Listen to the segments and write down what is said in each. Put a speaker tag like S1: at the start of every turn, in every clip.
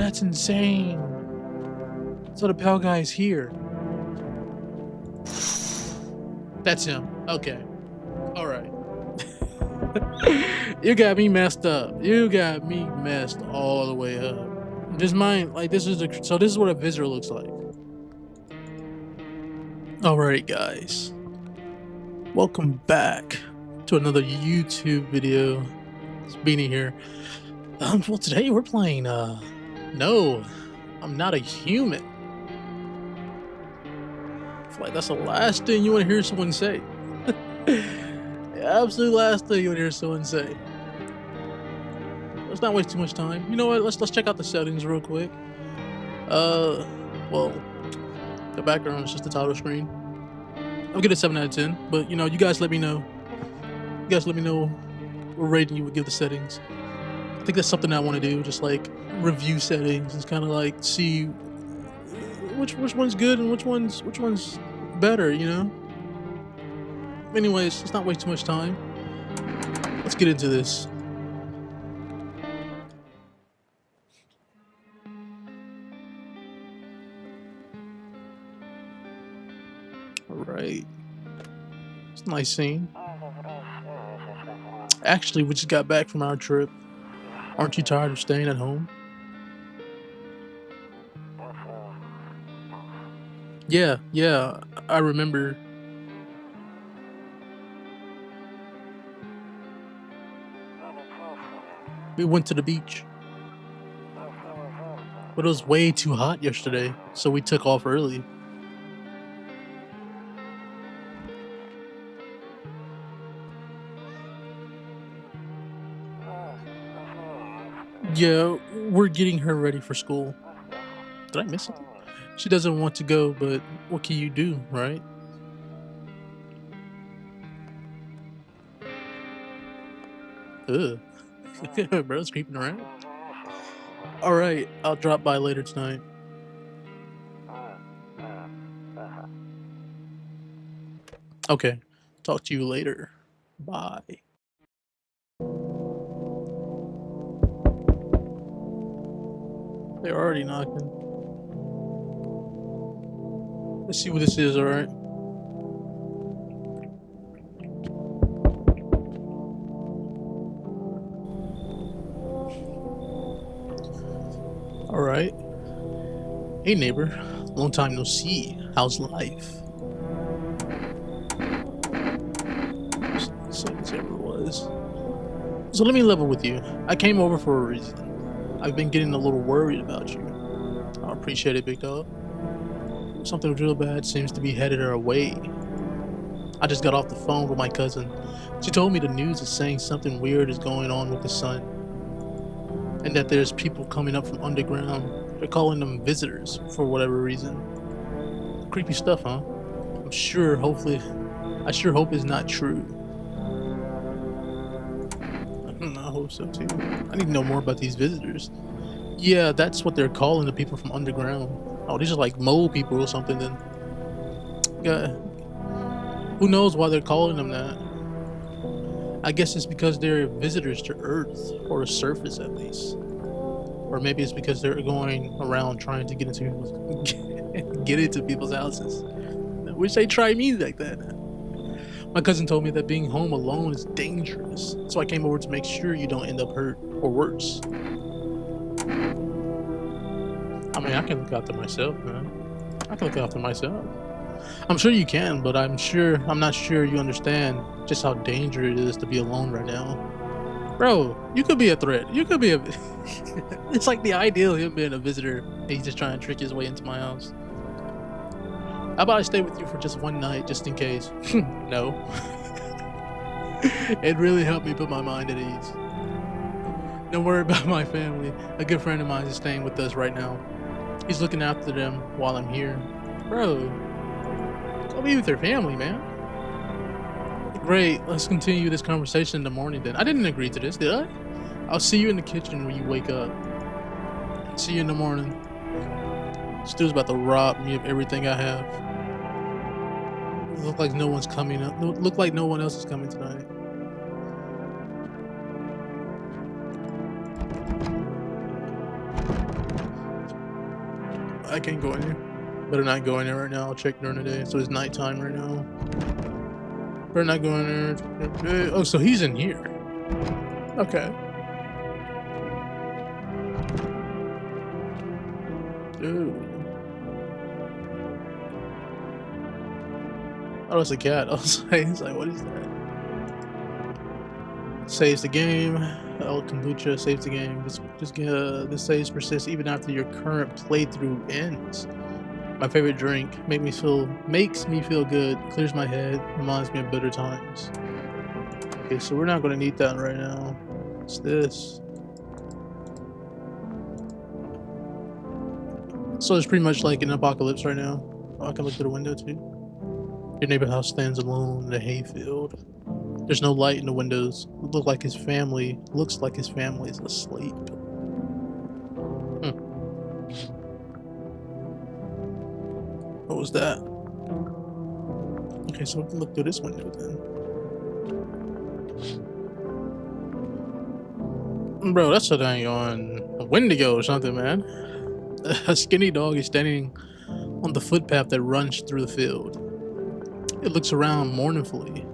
S1: that's insane. So the pale guy is here. That's him. Okay. All right. You got me messed up. You got me messed all the way up. Just mind, like this is so this is what a visitor looks like. Alright guys. Welcome back to another YouTube video. It's Beeny here. Well today we're playing No, I'm Not a Human. I feel like that's the last thing you want to hear someone say. The absolute last thing you want to hear someone say. Let's not waste too much time. You know what? Let's check out the settings real quick. Well, the background is just the title screen. I'll get a 7 out of 10, but you know, you guys let me know. You guys let me know what rating you would give the settings. I think that's something I want to do, just like review settings and kind of like see which one's good and which one's better, you know. Anyways, let's not waste too much time. Let's get into this. All right, it's a nice scene. Actually, we just got back from our trip. Aren't you tired of staying at home? Yeah, I remember. We went to the beach, but it was way too hot yesterday, so we took off early. Yeah, we're getting her ready for school. Did I miss something? She doesn't want to go, but what can you do, right? Ugh. Bro's creeping around. Alright, I'll drop by later tonight. Okay, talk to you later. Bye. They're already knocking. Let's see what this is, alright? Alright. Hey neighbor, long time no see. How's life? Same as ever was. So let me level with you. I came over for a reason. I've been getting a little worried about you. I appreciate it, big dog. Something real bad seems to be headed our way. I just got off the phone with my cousin. She told me the news is saying something weird is going on with the sun. And that there's people coming up from underground. They're calling them visitors for whatever reason. Creepy stuff, huh? I sure hope it's not true. I hope so too. I need to know more about these visitors. Yeah, that's what they're calling the people from underground. Oh, these are like mole people or something then. Yeah. Who knows why they're calling them that? I guess it's because they're visitors to Earth, or the surface at least. Or maybe it's because they're going around trying to get into people's houses. I wish they tried me like that. My cousin told me that being home alone is dangerous, so I came over to make sure you don't end up hurt or worse. I mean, I can look after myself, man. I can look after myself. I'm sure you can, but I'm not sure you understand just how dangerous it is to be alone right now. Bro, you could be a threat. You could be a... It's like the ideal of him being a visitor. He's just trying to trick his way into my house. How about I stay with you for just one night, just in case? No. It really helped me put my mind at ease. Don't worry about my family. A good friend of mine is staying with us right now. He's looking after them while I'm here. Bro, go be with your family, man. Great, let's continue this conversation in the morning then. I didn't agree to this, did I? I'll see you in the kitchen when you wake up. See you in the morning. Stu's about to rob me of everything I have. Look like no one's coming up. Look like no one else is coming tonight. I can't go in here. Better not go in there right now. I'll check during the day. So it's nighttime right now. Better not go in there. Oh, so he's in here. Okay. Ooh. Oh, it's a cat. I was like, he's like, what is that? Saves the game. El Kombucha saves the game. This saves persist even after your current playthrough ends. My favorite drink makes me feel good, clears my head, reminds me of better times. Okay, so we're not gonna need that right now. What's this? So it's pretty much like an apocalypse right now. Oh, I can look through the window too. Your neighbor house stands alone in a hayfield. There's no light in the windows. It looks like his family is asleep. What was that? Okay, so we can look through this window then. Bro, that's a dang on a Wendigo or something, man. A skinny dog is standing on the footpath that runs through the field. It looks around mournfully,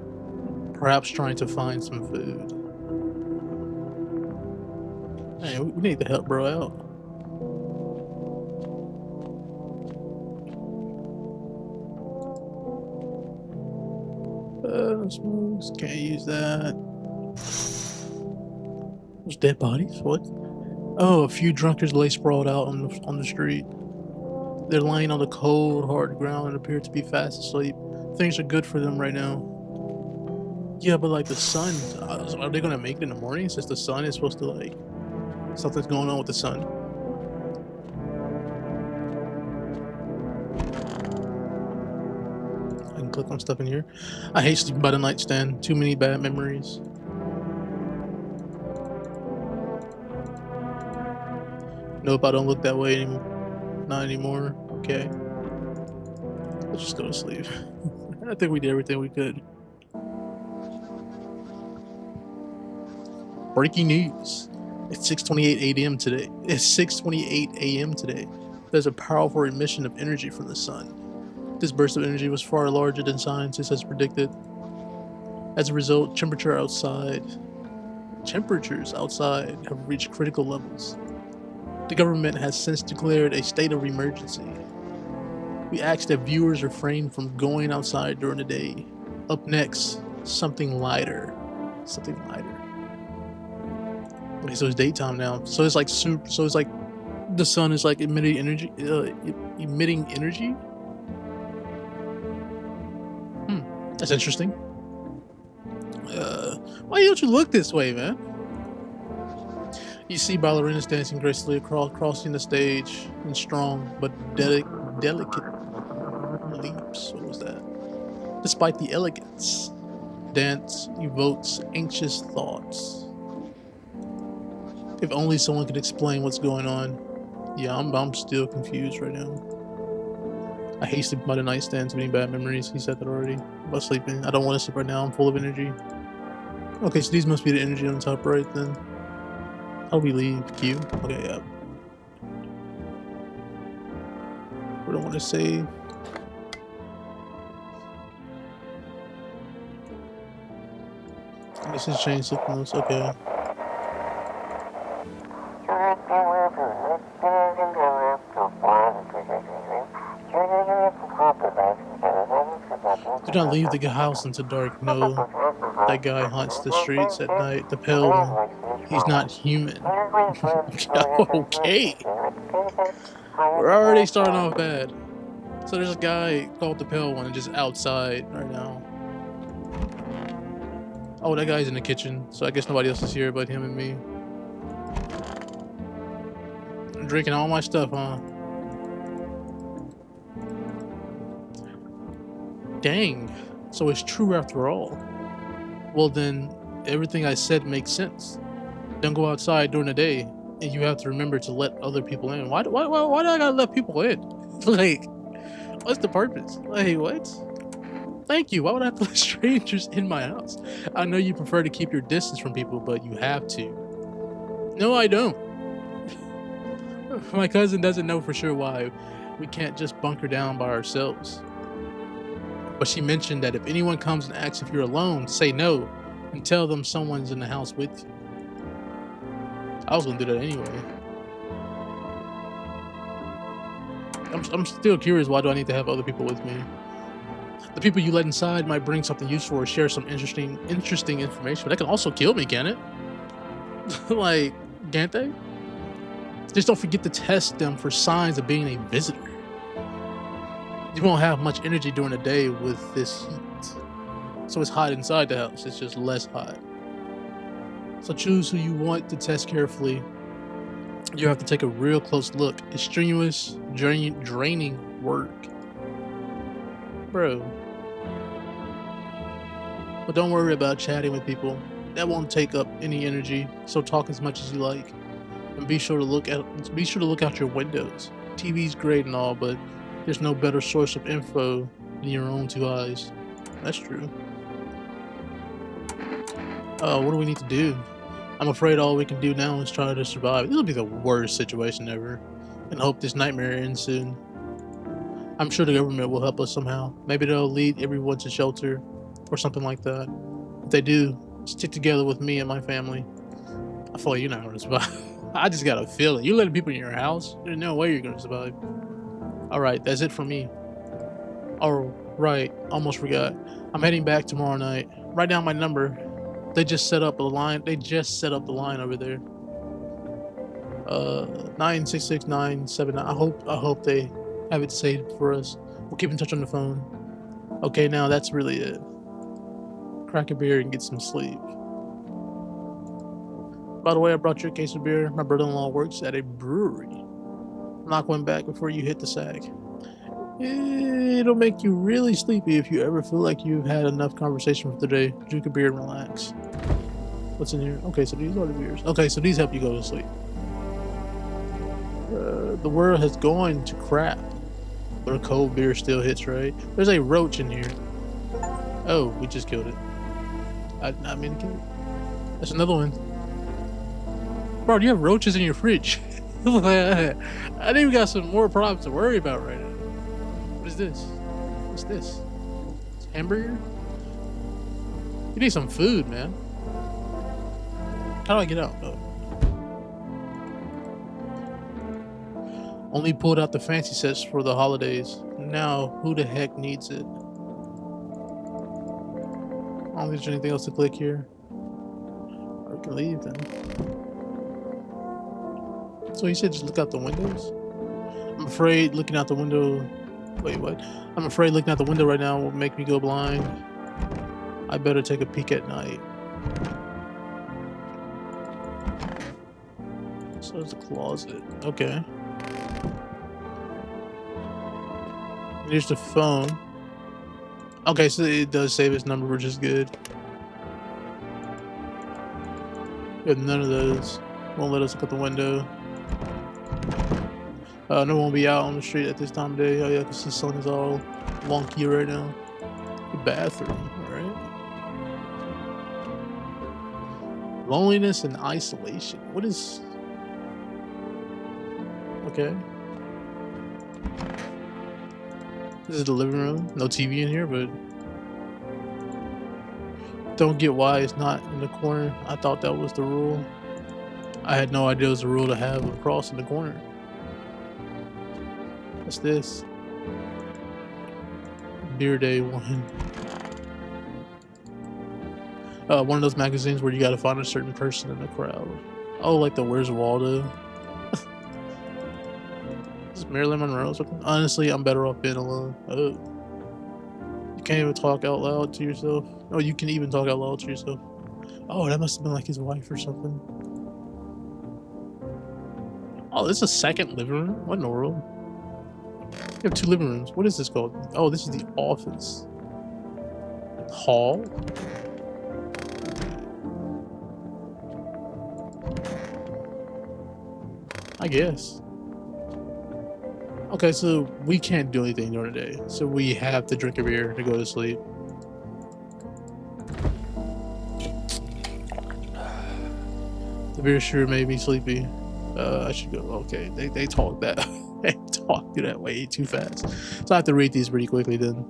S1: perhaps trying to find some food. Hey, we need to help bro out. Smokes, can't use that. Those dead bodies? What? Oh, a few drunkards lay sprawled out on the street. They're lying on the cold, hard ground and appear to be fast asleep. Things are good for them right now. Yeah, but like the sun, are they gonna make it in the morning since the sun is supposed to like, something's going on with the sun? I can click on stuff in here. I hate sleeping by the nightstand. Too many bad memories. Nope, I don't look that way anymore. Not anymore. Okay. Let's just go to sleep. I think we did everything we could. Breaking news. It's 6:28 a.m. today. It's 6:28 a.m. today. There's a powerful emission of energy from the sun. This burst of energy was far larger than scientists has predicted. As a result, temperatures outside have reached critical levels. The government has since declared a state of emergency. We ask that viewers refrain from going outside during the day. Up next, something lighter. Something lighter. Okay, so it's daytime now. So it's like the sun is like emitting energy. That's interesting. Why don't you look this way, man? You see ballerinas dancing gracefully crossing the stage in strong but delicate leaps. What was that? Despite the elegance, dance evokes anxious thoughts. If only someone could explain what's going on. Yeah, I'm still confused right now. I hate sleeping by the nightstand. Too many bad memories. He said that already. About sleeping. I don't want to sleep right now. I'm full of energy. Okay, so these must be the energy on top right then. How do we leave? Q? Okay, yeah. We don't want to save. This is change signals. Okay. Do not leave the house into dark. No, that guy haunts the streets at night. The pale one. He's not human. Okay. We're already starting off bad. So there's a guy called the pale one just outside right now. Oh, that guy's in the kitchen. So I guess nobody else is here but him and me. I'm drinking all my stuff, huh? Dang. So it's true after all. Well then, everything I said makes sense. Don't go outside during the day, and you have to remember to let other people in. Why do I gotta let people in? Like, what's the purpose? Like, what? Thank you. Why would I have to let strangers in my house? I know you prefer to keep your distance from people, but you have to. No, I don't. My cousin doesn't know for sure why. We can't just bunker down by ourselves. But she mentioned that if anyone comes and asks if you're alone, say no and tell them someone's in the house with you. I was gonna do that anyway. I'm still curious, why do I need to have other people with me? The people you let inside might bring something useful or share some interesting information, but that can also kill me, can it? Like, can't they? Just don't forget to test them for signs of being a visitor. You won't have much energy during the day with this heat. So it's hot inside the house, it's just less hot. So choose who you want to test carefully. You have to take a real close look. It's strenuous, draining work. Bro. But don't worry about chatting with people. That won't take up any energy, so talk as much as you like. And be sure to look out your windows. TV's great and all, but there's no better source of info than your own two eyes. That's true. What do we need to do? I'm afraid all we can do now is try to survive. This will be the worst situation ever. And hope this nightmare ends soon. I'm sure the government will help us somehow. Maybe they'll lead everyone to shelter or something like that. If they do, stick together with me and my family. I feel like you're not going to survive. I just got a feeling. You're letting people in your house? There's no way you're going to survive. Alright, that's it for me. Alright, almost forgot. I'm heading back tomorrow night. Write down my number. They just set up a line. They just set up the line over there. 966979. I hope they have it saved for us. We'll keep in touch on the phone. Okay, now that's really it. Crack a beer and get some sleep. By the way, I brought you a case of beer. My brother-in-law works at a brewery. I'm not going back before you hit the sack. It'll make you really sleepy if you ever feel like you've had enough conversation for the day. Drink a beer and relax. What's in here? Okay, so these are the beers. Okay, so these help you go to sleep. The world has gone to crap, but a cold beer still hits right. There's a roach in here. Oh, we just killed it. I did not mean to kill it. That's another one. Bro, you have roaches in your fridge. I think we got some more problems to worry about right now. What is this? What's this? It's hamburger? You need some food, man. How do I get out? Oh. Only pulled out the fancy sets for the holidays. Now, who the heck needs it? I don't think there's anything else to click here. I can leave then. So you said just look out the windows? I'm afraid looking out the window... Wait, what? I'm afraid looking out the window right now will make me go blind. I better take a peek at night. So there's a closet. Okay. Here's the phone. Okay, so it does save its number, which is good. We have none of those. Won't let us look out the window. No one will be out on the street at this time of day. Oh yeah, because the sun is all wonky right now. The bathroom, alright. Loneliness and isolation. What is... Okay. This is the living room. No TV in here, but... Don't get why it's not in the corner. I thought that was the rule. I had no idea it was a rule to have a cross in the corner. What's this? Beer Day 1. One of those magazines where you gotta find a certain person in the crowd. Oh, like the Where's Waldo? Is this Marilyn Monroe or something? Honestly, I'm better off being alone. Oh. You can't even talk out loud to yourself. Oh, you can even talk out loud to yourself. Oh, that must have been like his wife or something. Oh, this is a second living room? What in the world? You have two living rooms. What is this called? Oh, this is the office. Hall? I guess. Okay, so we can't do anything during the day. So we have to drink a beer to go to sleep. The beer sure made me sleepy. I should go. Okay, they talk that they talk through that way too fast. So I have to read these pretty quickly then.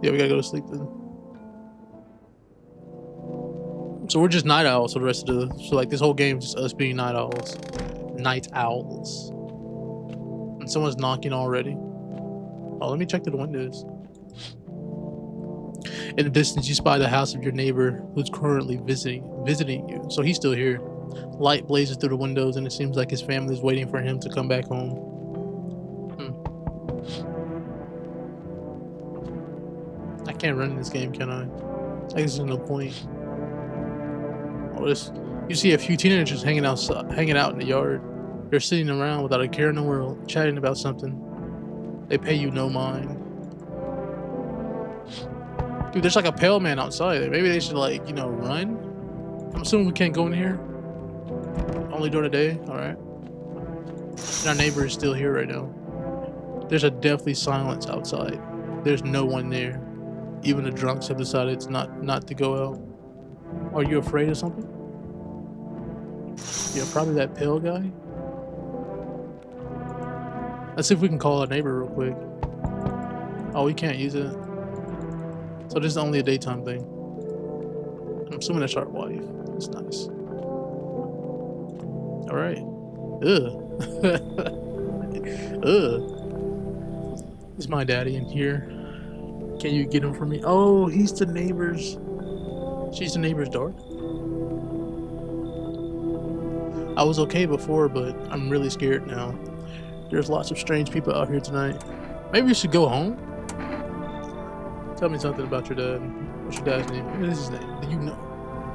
S1: Yeah, we gotta go to sleep then. So we're just night owls for the rest of the. So like this whole game is just us being night owls. Night owls. And someone's knocking already. Oh, let me check through the windows. In the distance, you spy the house of your neighbor who's currently visiting you. So he's still here. Light blazes through the windows, and it seems like his family is waiting for him to come back home. I can't run in this game, can I? I guess there's no point. Oh, you see a few teenagers hanging out in the yard. They're sitting around without a care in the world, chatting about something. They pay you no mind. Dude, there's like a pale man outside. Maybe they should, like, you know, run? I'm assuming we can't go in here. Only during the day? Alright. And our neighbor is still here right now. There's a deathly silence outside. There's no one there. Even the drunks have decided not to go out. Are you afraid of something? Yeah, probably that pale guy. Let's see if we can call our neighbor real quick. Oh, we can't use it. So this is only a daytime thing. I'm assuming that's our wife. That's nice. Alright. Ugh. Ugh. Is my daddy in here? Can you get him for me? Oh, he's the neighbor's. She's the neighbor's daughter. I was okay before, but I'm really scared now. There's lots of strange people out here tonight. Maybe we should go home? Tell me something about your dad. What's your dad's name? What is his name? Do you know?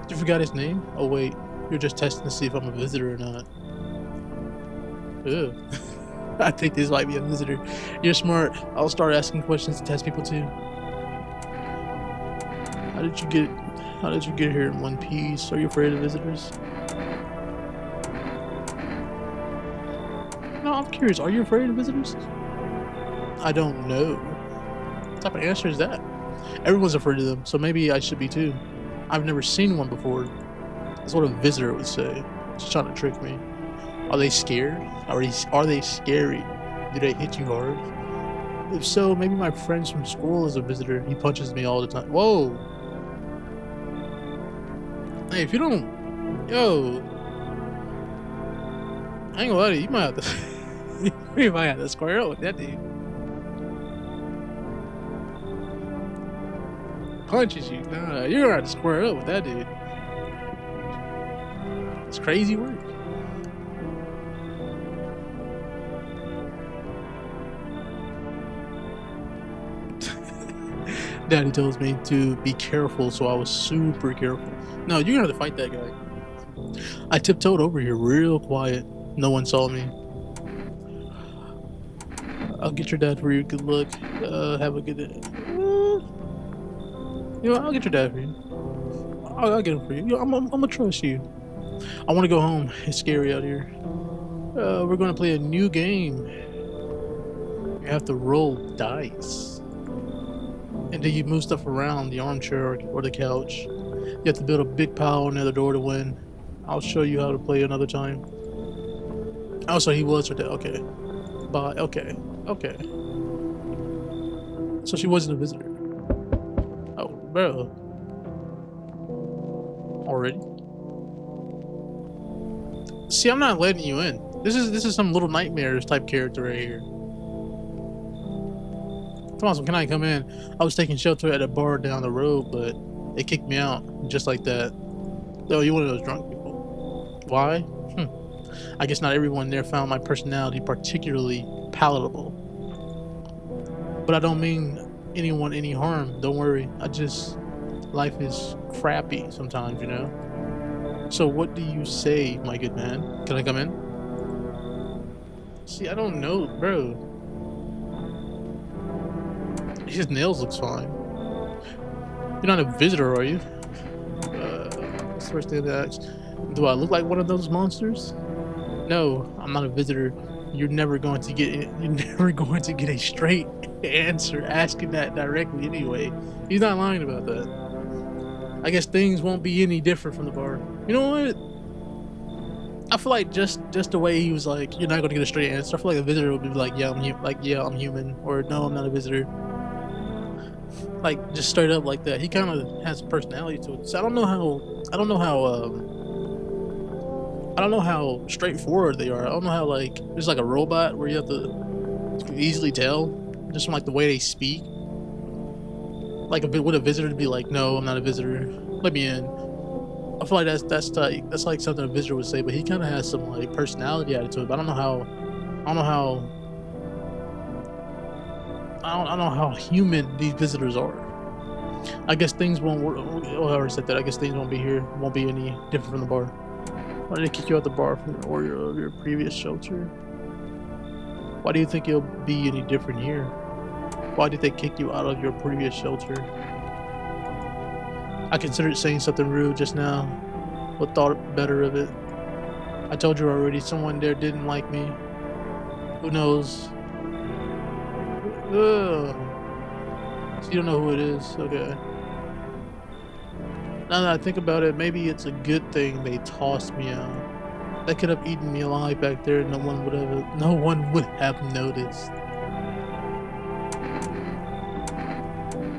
S1: You forgot his name? Oh wait, you're just testing to see if I'm a visitor or not. Ugh. I think this might be a visitor. You're smart. I'll start asking questions to test people too. How did you get here in one piece? Are you afraid of visitors? No, I'm curious. Are you afraid of visitors? I don't know. What type of answer is that? Everyone's afraid of them, so maybe I should be too. I've never seen one before. That's what a visitor would say. Just trying to trick me. Are they scared? Are they scary? Do they hit you hard? If so, maybe my friend from school is a visitor. He punches me all the time. Whoa! Hey, if you don't... Yo! I ain't gonna lie to you, you might have to... you might have to square up with that dude. Punches you. Nah, you're gonna have to square up with that dude. It's crazy work. Daddy tells me to be careful, so I was super careful. No, you're gonna have to fight that guy. I tiptoed over here real quiet. No one saw me. I'll get your dad for you. Good luck. Have a good day. You know, I'll get your dad for you. I'll get him for you. You know, I'm gonna trust you. I want to go home. It's scary out here. We're gonna play a new game. You have to roll dice. And then you move stuff around the armchair or the couch. You have to build a big pile near the door to win. I'll show you how to play another time. Oh, so he was her dad. Okay. Bye. Okay. Okay. So she wasn't a visitor. Oh, bro. Already? See, I'm not letting you in. This is some Little Nightmares type character right here. Come on, so can I come in? I was taking shelter at a bar down the road, but they kicked me out just like that. Oh, you one of those drunk people. Why? I guess not everyone there found my personality particularly palatable. But I don't mean anyone any harm. Don't worry. Life is crappy sometimes, you know? So what do you say, my good man? Can I come in? See, I don't know, bro. His nails looks fine. You're not a visitor, are you? What's the first thing to ask? Do I look like one of those monsters? No, I'm not a visitor. You're never going to get a straight answer asking that directly anyway. He's not lying about that. I guess things won't be any different from the bar. You know what? I feel like just the way he was like, you're not gonna get a straight answer. I feel like a visitor would be like, yeah, yeah, I'm human, or no, I'm not a visitor. Like just straight up like that. He kind of has a personality to it. So I don't know how straightforward they are. I don't know how like there's like a robot where you have to easily tell just from like the way they speak. Like would a visitor be like, no, I'm not a visitor. Let me in. I feel like that's like something a visitor would say, but he kind of has some like personality added to it. But I don't know how I don't know how human these visitors are. I guess things won't work. Oh, I already said that. I guess things won't be here. Won't be any different from the bar. Why did they kick you out the bar from your previous shelter? Why do you think it'll be any different here? Why did they kick you out of your previous shelter? I considered saying something rude just now, but thought better of it. I told you already, someone there didn't like me. Who knows? Ugh. So you don't know who it is? Okay. Now that I think about it, maybe it's a good thing they tossed me out. They could have eaten me alive back there, and no one would have noticed.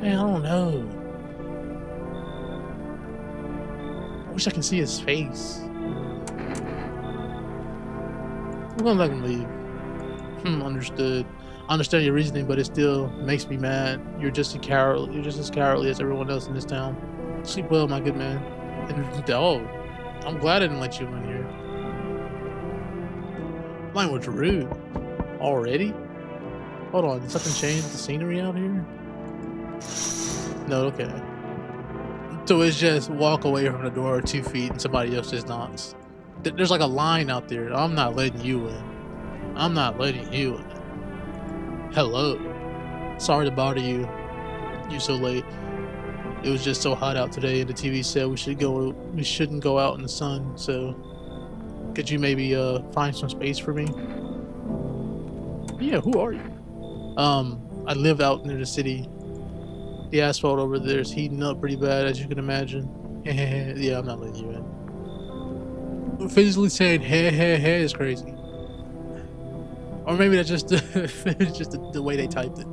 S1: Man, I don't know. I wish I could see his face. I'm gonna let him leave. Understood. I understand your reasoning, but it still makes me mad. You're just a coward. You're just as cowardly as everyone else in this town. Sleep well, my good man. And oh, I'm glad I didn't let you in here. Mine was rude. Already? Hold on, did something change the scenery out here? No, okay. So it's just walk away from the door 2 feet and somebody else just knocks. There's like a line out there. I'm not letting you in. I'm not letting you in. Hello. Sorry to bother you. You so late. It was just so hot out today, and the TV said we shouldn't go out in the sun. So, could you maybe find some space for me? Yeah. Who are you? I live out near the city. The asphalt over there is heating up pretty bad, as you can imagine. Yeah, I'm not letting you in. Physically saying hey is crazy. Or maybe that's just just the way they typed it.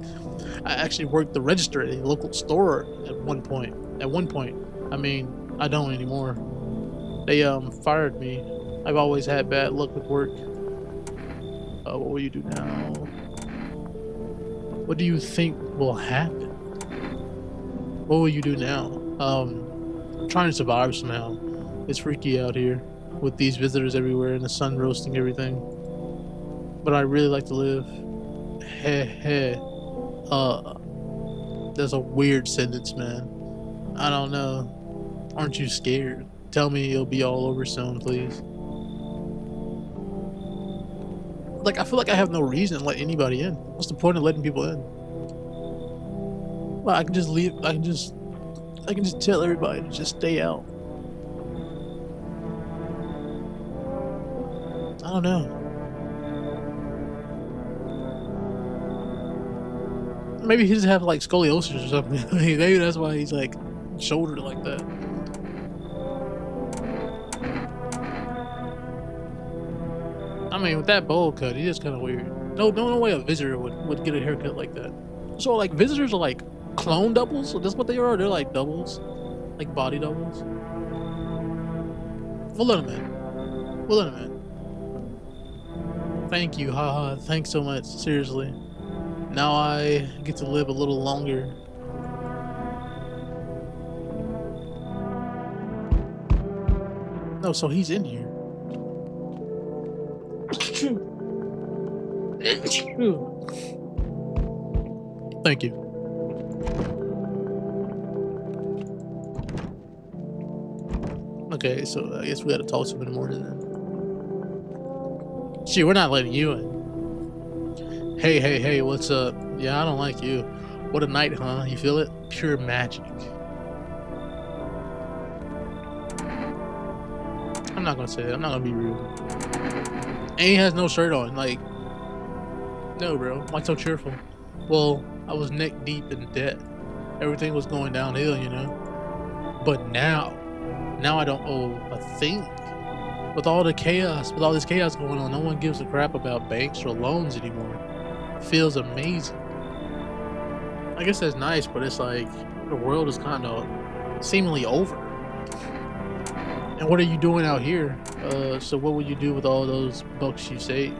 S1: I actually worked the register at a local store at one point. I mean, I don't anymore. They fired me. I've always had bad luck with work. What will you do now? What do you think will happen? What will you do now? Trying to survive somehow. It's freaky out here with these visitors everywhere and the sun roasting everything. But I really like to live. That's a weird sentence, man. I don't know. Aren't you scared? Tell me it'll be all over soon, please. Like, I feel like I have no reason to let anybody in. What's the point of letting people in? Well, I can just leave. I can just tell everybody to just stay out. I don't know. Maybe he just have like scoliosis or something. Maybe that's why he's like shouldered like that. I mean, with that bowl cut, he is kind of weird. No way a visitor would get a haircut like that. So like visitors are like clone doubles. So that's what they are. They're like doubles, like body doubles. We'll let him in. We'll let him in. Thank you, haha. Thanks so much. Seriously. Now I get to live a little longer. No, so he's in here. Thank you. Okay, so I guess we gotta talk to him in the morning then. Gee, we're not letting you in. Hey, what's up? Yeah, I don't like you. What a night, huh? You feel it? Pure magic. I'm not gonna say it. I'm not gonna be rude. And he has no shirt on. Like, no, bro. Why so cheerful? Well, I was neck deep in debt. Everything was going downhill, you know? But now I don't owe a thing. With all the chaos, with all this chaos going on, no one gives a crap about banks or loans anymore. Feels amazing. I guess that's nice, but it's like the world is kind of seemingly over. And what are you doing out here? So what would you do with all those bucks you saved?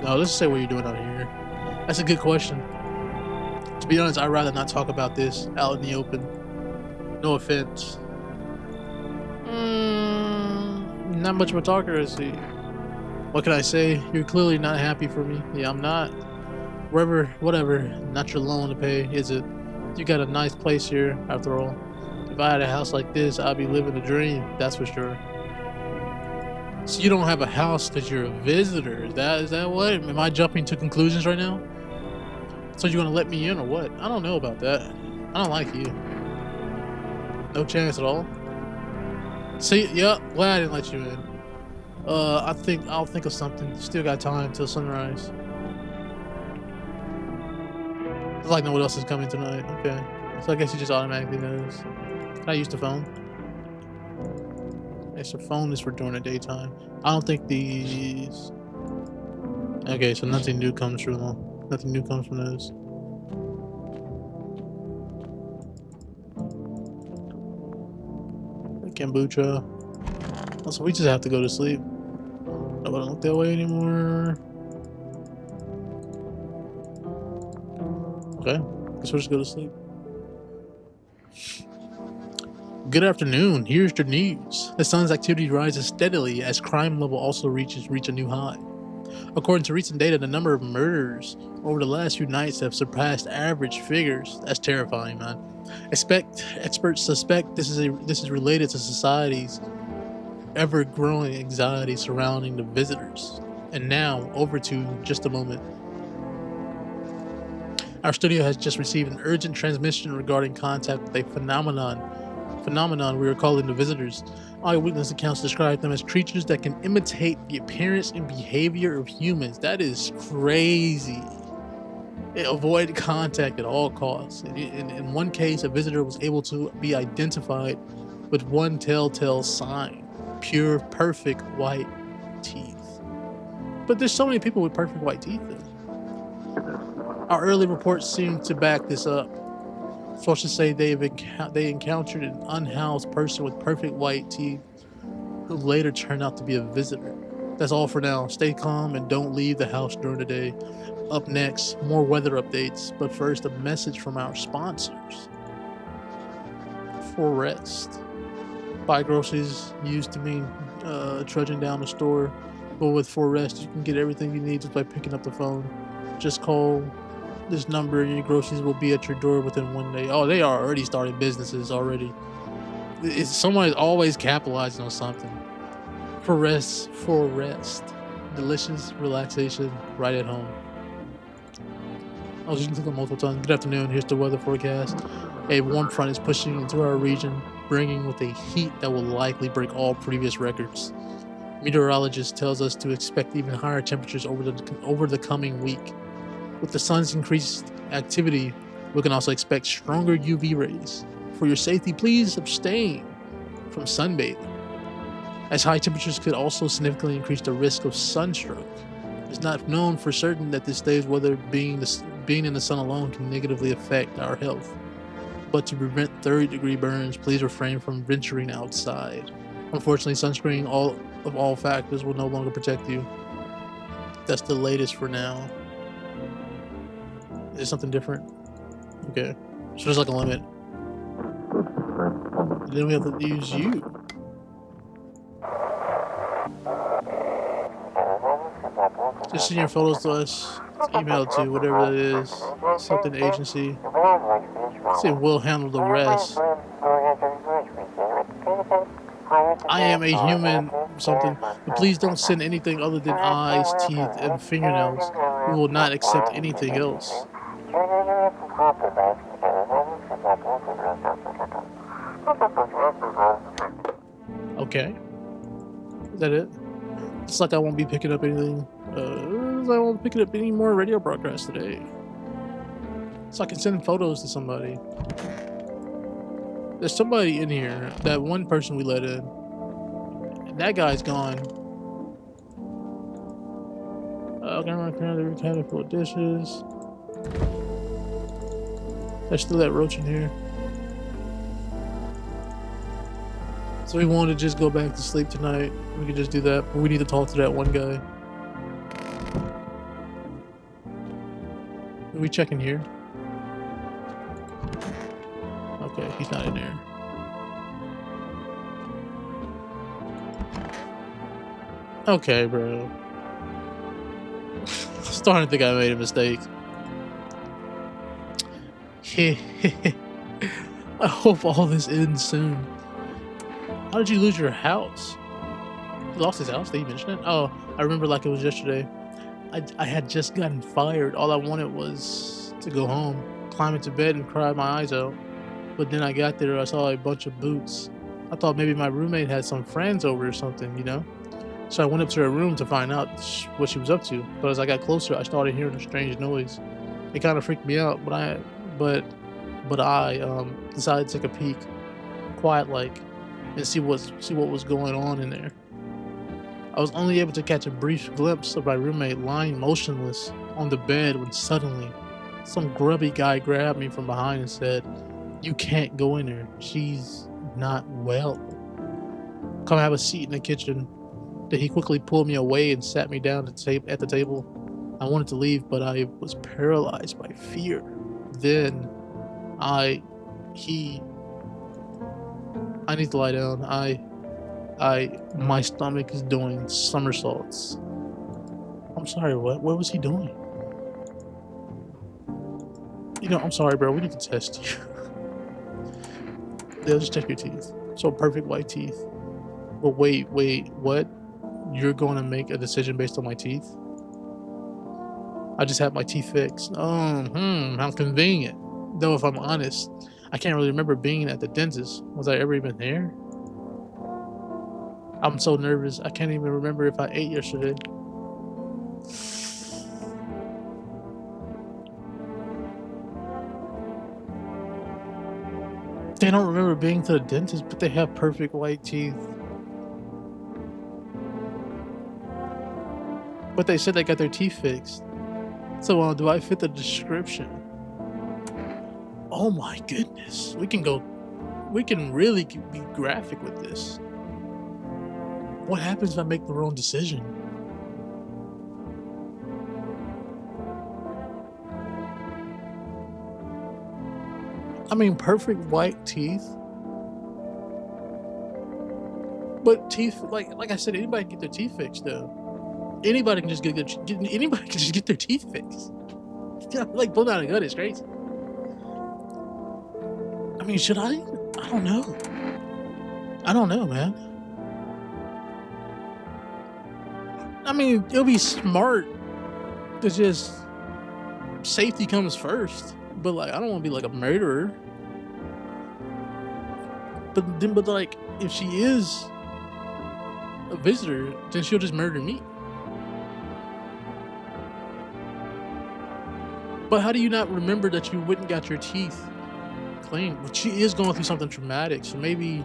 S1: No, let's say what you're doing out here. That's a good question. To be honest, I'd rather not talk about this out in the open. No offense. Not much of a talker, I see. What can I say? You're clearly not happy for me. Yeah, I'm not. Whatever. Not your loan to pay, is it? You got a nice place here, after all. If I had a house like this, I'd be living the dream, that's for sure. So you don't have a house because you're a visitor. Is that what? Am I jumping to conclusions right now? So you're gonna let me in or what? I don't know about that. I don't like you. No chance at all. See, yep, glad I didn't let you in. I'll think of something. Still got time till sunrise. It's like no one else is coming tonight. Okay. So I guess he just automatically knows. Can I use the phone? Yes, the phone is for during the daytime. I don't think these. Okay, so nothing new comes from them. Nothing new comes from those. Kombucha. Also, we just have to go to sleep. Nobody don't look that way anymore. Okay, guess we'll just go to sleep. Good afternoon. Here's your news. The sun's activity rises steadily as crime level also reach a new high. According to recent data, the number of murders over the last few nights have surpassed average figures. That's terrifying, man. Experts suspect this is related to society's ever-growing anxiety surrounding the visitors. And now, over to just a moment. Our studio has just received an urgent transmission regarding contact with a phenomenon we are calling the visitors. Eyewitness accounts describe them as creatures that can imitate the appearance and behavior of humans. That is crazy. They avoid contact at all costs. In one case, a visitor was able to be identified with one telltale sign: pure, perfect white teeth. But there's so many people with perfect white teeth, though. Our early reports seem to back this up. Sources say they encountered an unhoused person with perfect white teeth who later turned out to be a visitor. That's all for now. Stay calm and don't leave the house during the day. Up next, more weather updates, but first a message from our sponsors. For rest. Buy groceries used to mean trudging down the store, but with For Rest you can get everything you need just by picking up the phone. Just call this number and your groceries will be at your door within 1 day. Oh, they are already starting businesses already. Someone is always capitalizing on something. For rest. Delicious relaxation right at home. I was using it multiple times. Good afternoon, here's the weather forecast. A warm front is pushing into our region, bringing with a heat that will likely break all previous records. Meteorologist tells us to expect even higher temperatures over the coming week. With the sun's increased activity, we can also expect stronger UV rays. For your safety, please abstain from sunbathing, as high temperatures could also significantly increase the risk of sunstroke. It's not known for certain that this day's weather being in the sun alone can negatively affect our health. But to prevent third-degree burns, please refrain from venturing outside. Unfortunately, sunscreen of all factors will no longer protect you. That's the latest for now. Is there something different? Okay. So there's like a limit. Then we have to use you. Just send your photos to us. Email to whatever that is. Something agency. Say we'll handle the rest. I am a human something. But please don't send anything other than eyes, teeth, and fingernails. We will not accept anything else. Okay. Is that it? It's like I won't be picking up anything. I won't be picking up any more radio broadcasts today. so I can send photos to somebody. There's somebody in here. That one person we let in. That guy's gone. Gonna run the counter full of dishes. There's still that roach in here. So we want to just go back to sleep tonight. We could just do that, but we need to talk to that one guy. Are we checking here? Okay, he's not in there. Okay, bro. Starting to think I made a mistake. I hope all this ends soon. How did you lose your house? He lost his house? Did you mention it? Oh, I remember like it was yesterday. I had just gotten fired. All I wanted was to go home, climb into bed and cry my eyes out. But then I got there, I saw a bunch of boots. I thought maybe my roommate had some friends over or something, you know? So I went up to her room to find out what she was up to. But as I got closer, I started hearing a strange noise. It kind of freaked me out, but I decided to take a peek, quiet like, and see what was going on in there. I was only able to catch a brief glimpse of my roommate lying motionless on the bed when suddenly some grubby guy grabbed me from behind and said, "You can't go in there. She's not well. Come have a seat in the kitchen." Then he quickly pulled me away and sat me down at the table. I wanted to leave, but I was paralyzed by fear. Then I need to lie down. My stomach is doing somersaults. I'm sorry, what? What was he doing? You know, I'm sorry, bro. We need to test you. They'll just check your teeth. So perfect white teeth. But wait, what? You're going to make a decision based on my teeth? I just had my teeth fixed. Oh, how convenient. Though if I'm honest, I can't really remember being at the dentist. Was I ever even there? I'm so nervous. I can't even remember if I ate yesterday. They don't remember being to the dentist, but they have perfect white teeth. But they said they got their teeth fixed. So do I fit the description? Oh my goodness. We can really be graphic with this. What happens if I make the wrong decision? I mean, perfect white teeth. But teeth, like I said, anybody can get their teeth fixed though. Anybody can just anybody can just get their teeth fixed. Like pulling out a gun is crazy. I mean, should I? I don't know. I don't know, man. I mean, it'll be smart to just safety comes first. But like, I don't want to be like a murderer. But like, if she is a visitor, then she'll just murder me. But how do you not remember that you went and got your teeth cleaned? But she is going through something traumatic, so maybe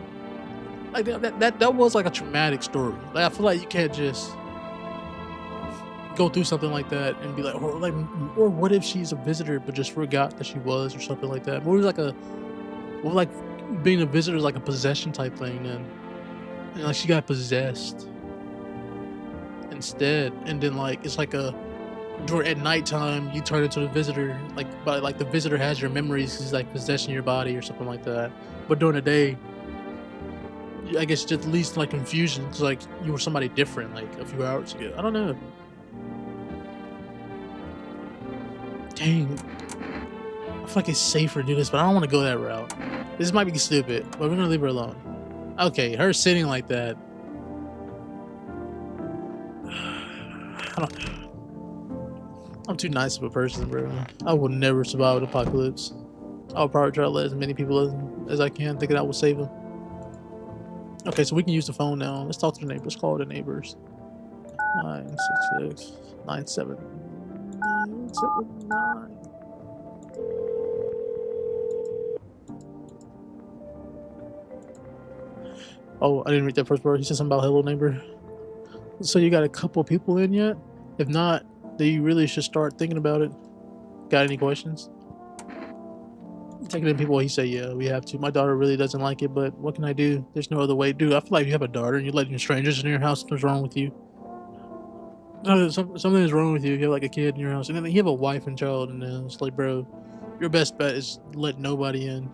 S1: like that was like a traumatic story. Like I feel like you can't just go through something like that and be like, or what if she's a visitor but just forgot that she was, or something like that? What was like being a visitor is like a possession type thing then, and like she got possessed instead, and then like it's like at nighttime you turn into the visitor, but like the visitor has your memories, he's like possessing your body or something like that. But during the day, I guess just at least like confusion, because like you were somebody different like a few hours ago. I don't know. Dang. I feel like it's safer to do this, but I don't want to go that route. This might be stupid, but we're gonna leave her alone. Okay, her sitting like that. I'm too nice of a person, bro. I will never survive an apocalypse. I'll probably try to let as many people as I can, thinking I will save them. Okay, so we can use the phone now. Let's talk to the neighbors. Let's call the neighbors. 966 97979. Oh, I didn't read that first part. He said something about hello neighbor. So you got a couple people in yet? If not, then you really should start thinking about it. Got any questions? Taking in people, he said, yeah, we have to. My daughter really doesn't like it, but what can I do? There's no other way. Dude, I feel like you have a daughter and you're letting strangers in your house. What's wrong with you? No, something is wrong with you. You have like a kid in your house, and then you have a wife and child, and then it's like, bro, your best bet is let nobody in.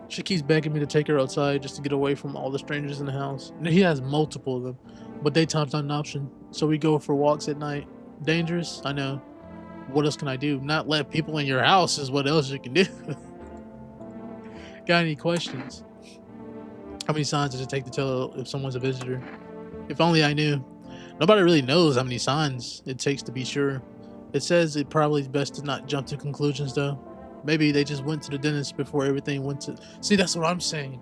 S1: She keeps begging me to take her outside just to get away from all the strangers in the house. And he has multiple of them, but daytime's not an option. So we go for walks at night. Dangerous, I know. What else can I do? Not let people in your house is what else you can do. Got any questions? How many signs does it take to tell if someone's a visitor? If only I knew. Nobody really knows how many signs it takes to be sure. It says it probably is best to not jump to conclusions though. Maybe they just went to the dentist before everything went to... See, that's what I'm saying.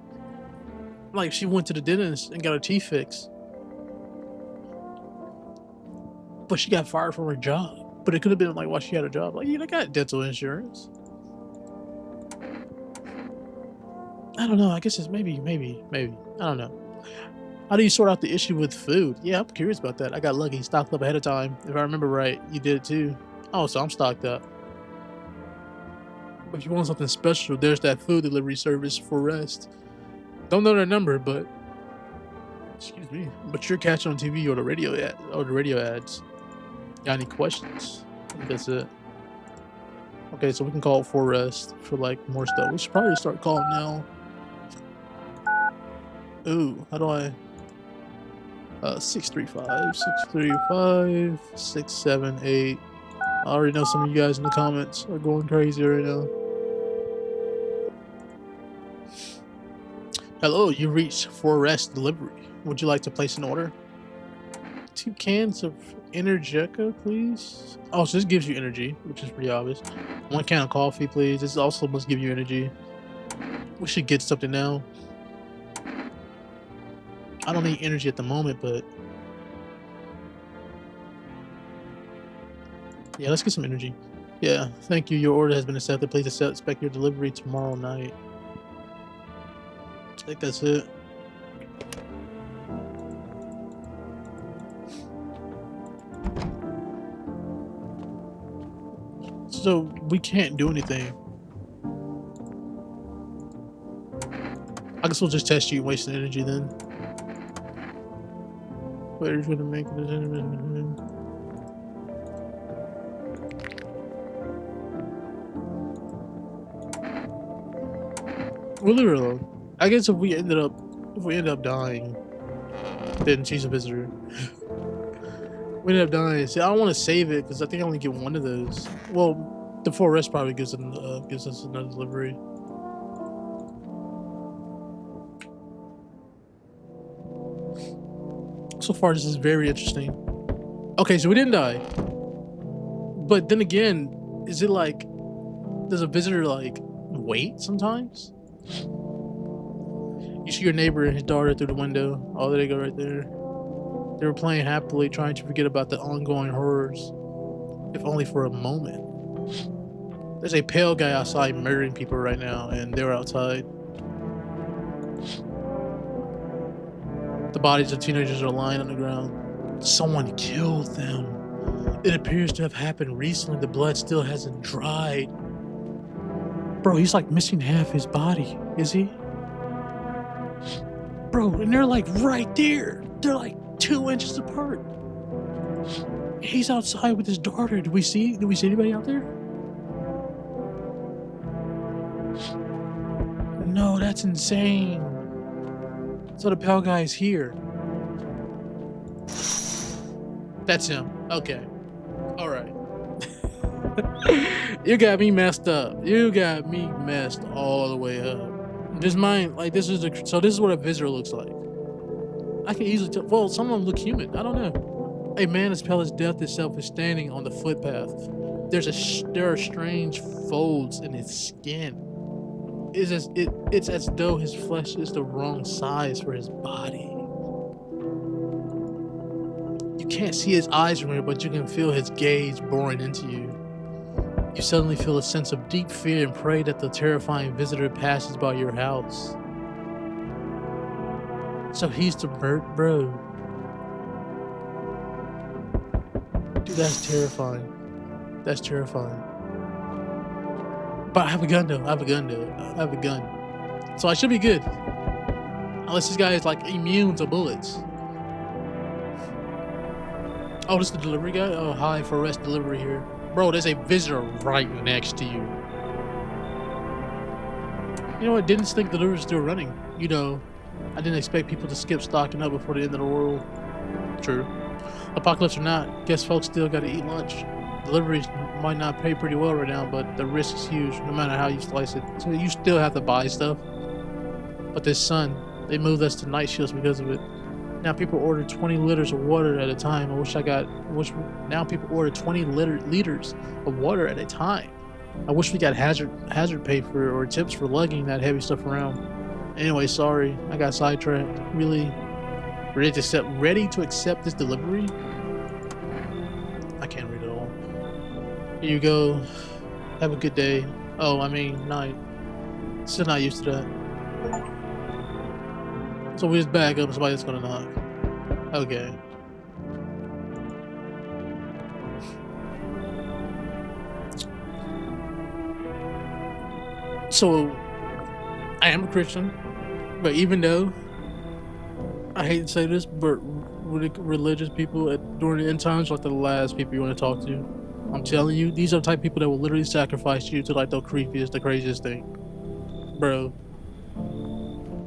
S1: Like, she went to the dentist and got her teeth fixed. But she got fired from her job. But it could have been like, why she had a job. Like, I got dental insurance. I don't know. I guess it's maybe. I don't know. How do you sort out the issue with food? Yeah, I'm curious about that. I got lucky. Stocked up ahead of time. If I remember right, you did it too. Oh, so I'm stocked up. If you want something special, there's that food delivery service for rest. Don't know their number, but excuse me. But you're catching on TV or the radio ads. Got any questions? I think that's it. Okay, so we can call it for rest for like more stuff. We should probably start calling now. Ooh, how do I? 635 678. I already know some of you guys in the comments are going crazy right now. Hello, you reached for rest delivery. Would you like to place an order? 2 cans of Energeca, please. Oh, so this gives you energy, which is pretty obvious. 1 can of coffee, please. This also must give you energy. We should get something now. I don't need energy at the moment, but yeah, let's get some energy. Yeah, thank you. Your order has been accepted. Please expect your delivery tomorrow night. I think that's it. So we can't do anything. I guess we'll just test you wasting energy then. Waiter's gonna make it. We'll leave her alone. I guess if we end up dying, then she's a visitor. We end up dying. See, I don't want to save it because I think I only get 1 of those. Well, the 4 rest probably gives us another delivery. So far, this is very interesting. Okay, so we didn't die. But then again, is it like, does a visitor like wait sometimes? You see your neighbor and his daughter through the window. Oh, there they go right there. They were playing happily, trying to forget about the ongoing horrors, if only for a moment. There's a pale guy outside murdering people right now, and they're outside. The bodies of teenagers are lying on the ground. Someone killed them. It appears to have happened recently. The blood still hasn't dried. Bro, he's like missing half his body. Is he? Bro, and they're like right there. They're like 2 inches apart. He's outside with his daughter. Do we see anybody out there? No, that's insane. So the pale guy is here. That's him. Okay. All right. You got me messed up. You got me messed all the way up. Just mind, like this is what a visitor looks like. I can easily tell. Well, some of them look human. I don't know. A man as pale as death itself is standing on the footpath. There are strange folds in his skin. It's as though his flesh is the wrong size for his body. You can't see his eyes from here, but you can feel his gaze boring into you. You suddenly feel a sense of deep fear and pray that the terrifying visitor passes by your house. So he's the bro. Dude, that's terrifying. That's terrifying. But I have a gun though. I have a gun though. I have a gun. So I should be good. Unless this guy is like immune to bullets. Oh, this is the delivery guy? Oh, hi, for rest delivery here. Bro, there's a visitor right next to you. You know what? Didn't think the delivery's still running. You know, I didn't expect people to skip stocking up before the end of the world. True. Apocalypse or not, guess folks still gotta eat lunch. Deliveries might not pay pretty well right now, but the risk is huge, no matter how you slice it. So you still have to buy stuff. But this sun, they moved us to night shifts because of it. Now people order 20 liters of water at a time. Now people order 20 liters of water at a time. I wish we got hazard pay for or tips for lugging that heavy stuff around. Anyway, sorry, I got sidetracked. Really ready to accept this delivery? I can't read it all. Here you go. Have a good day. Oh, I mean, night. Still not used to that. So we just back up, somebody's gonna knock. Okay. So, I am a Christian, but even though, I hate to say this, but religious people during the end times are like the last people you want to talk to. I'm telling you, these are the type of people that will literally sacrifice you to like the craziest thing. Bro.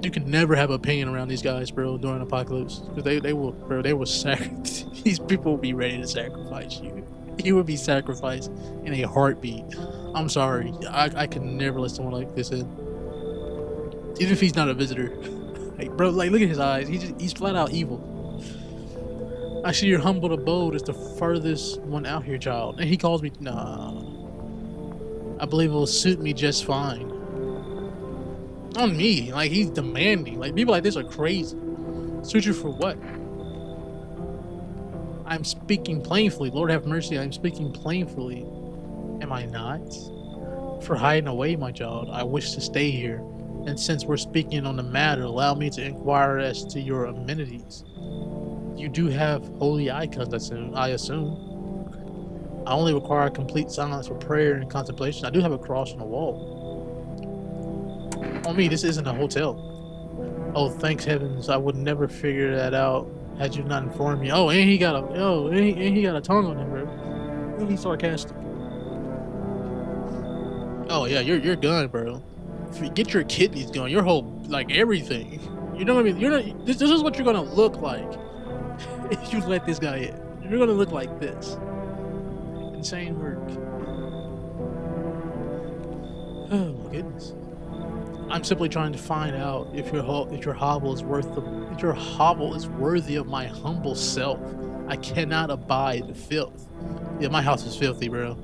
S1: You can never have an opinion around these guys, bro, during apocalypse. Because they will these people will be ready to sacrifice you. You will be sacrificed in a heartbeat. I'm sorry. I can never let someone like this in. Even if he's not a visitor. Like, bro, like, look at his eyes. He's flat out evil. I see your humble abode is the furthest one out here, child. And he calls me, nah. I believe it will suit me just fine. On me, like, he's demanding. Like, people like this are crazy. Suit you for what? I'm speaking plainly. Lord have mercy, I'm speaking plainly. Am I not? For hiding away, my child, I wish to stay here. And since we're speaking on the matter, allow me to inquire as to your amenities. You do have holy icons, I assume. I only require complete silence for prayer and contemplation. I do have a cross on the wall. On me, this isn't a hotel. Oh, thanks heavens, I would never figure that out had you not informed me. Oh, and he got a tongue on him, bro. And he's sarcastic. Oh yeah, you're done, bro. Get your kidneys going, your whole, like, everything. You know what I mean? This is what you're gonna look like if you let this guy in. You're gonna look like this. Insane work. Oh my goodness. I'm simply trying to find out if your hovel is worthy of my humble self. I cannot abide the filth. Yeah, my house is filthy, bro.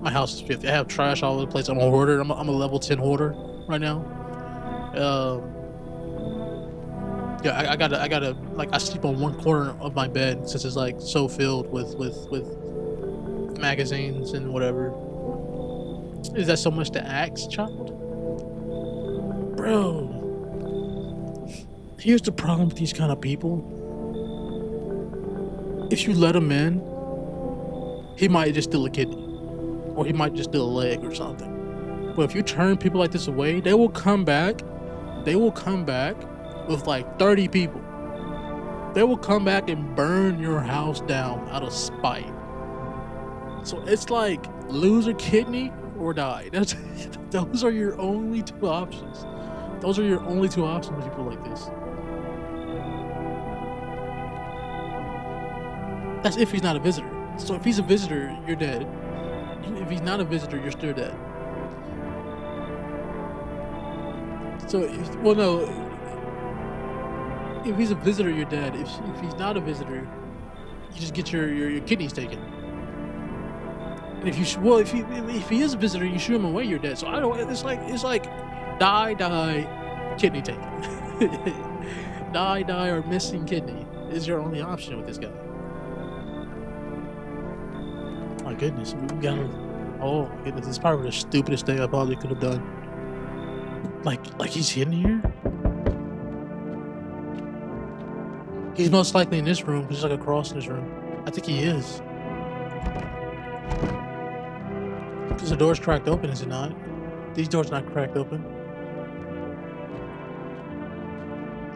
S1: My house is filthy. I have trash all over the place. I'm a hoarder. I'm a level 10 hoarder right now. Yeah, I gotta like, I sleep on one corner of my bed since it's like so filled with magazines and whatever. Is that so much to ask, child? Bro, here's the problem with these kind of people. If you let him in, he might just steal a kidney, or he might just steal a leg or something. But if you turn people like this away, they will come back. They will come back with like 30 people. They will come back and burn your house down out of spite. So it's like, lose a kidney or die. Those are your only two options. Those are your only two options with people like this. That's if he's not a visitor. So if he's a visitor, you're dead. If he's not a visitor, you're still dead. So, if he's a visitor, you're dead. If he's not a visitor, you just get your kidneys taken. And if he is a visitor, you shoot him away, you're dead. So I don't. It's like die, kidney taken. die, or missing kidney is your only option with this guy. My goodness, we gotta. Oh my goodness, it's probably the stupidest thing I probably could have done. Like he's in here? He's most likely in this room. He's like across in this room. I think he is. Because the door's cracked open, is it not? These doors not cracked open.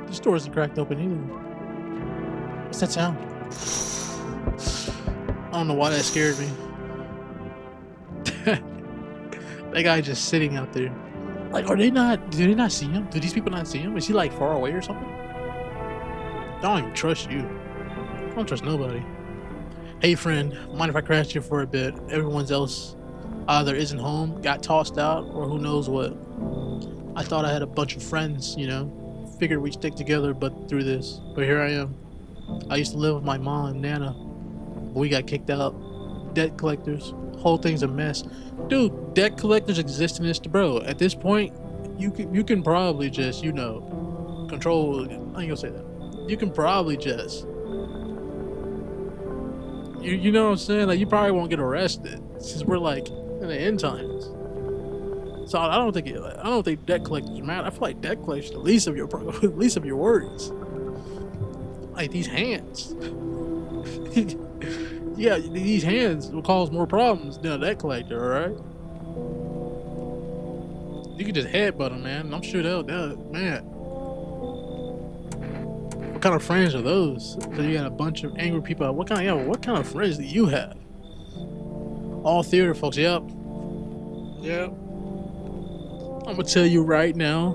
S1: This door isn't cracked open either. What's that sound? I don't know why that scared me. That guy just sitting out there. Like, do they not see him? Do these people not see him? Is he like far away or something? I don't even trust you. I don't trust nobody. Hey friend, mind if I crash here for a bit? Everyone else either isn't home, got tossed out, or who knows what. I thought I had a bunch of friends, you know. Figured we'd stick together but through this. But here I am. I used to live with my mom and Nana. But we got kicked out. Debt collectors. Whole thing's a mess. Dude, debt collectors exist in this, bro. At this point, you can probably just, you know, control. I ain't gonna say that. You can probably just, you know what I'm saying? Like, you probably won't get arrested since we're like in the end times. So I don't think debt collectors matter. I feel like debt collectors the least of your worries. Like these hands. Yeah, these hands will cause more problems than a debt collector, alright? You can just headbutt them, man. I'm sure they'll man. What kind of friends are those? So you got a bunch of angry people. What kind of friends do you have? All theater folks, yep. Yep. I'm gonna tell you right now,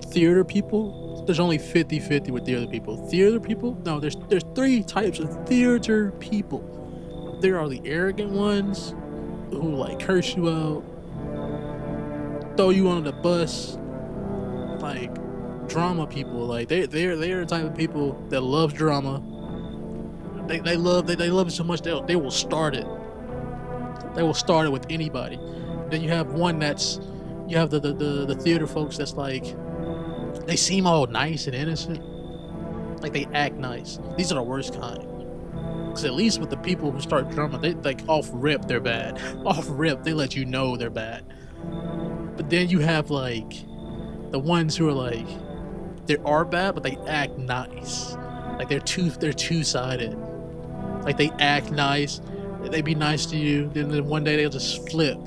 S1: theater people, there's only 50-50 with theater people. Theater people? No, there's three types of theater people. There are the arrogant ones who like curse you out, throw you under the bus, like drama people. Like they're the type of people that love drama. They love it so much they will start it. They will start it with anybody. Then you have you have the theater folks that's like, they seem all nice and innocent. Like they act nice. These are the worst kind. Because at least with the people who start drama, they like off rip they're bad. Off rip they let you know they're bad. But then you have like the ones who are like, they are bad but they act nice. Like they're two-sided. Like they act nice, they be nice to you, then one day they'll just flip.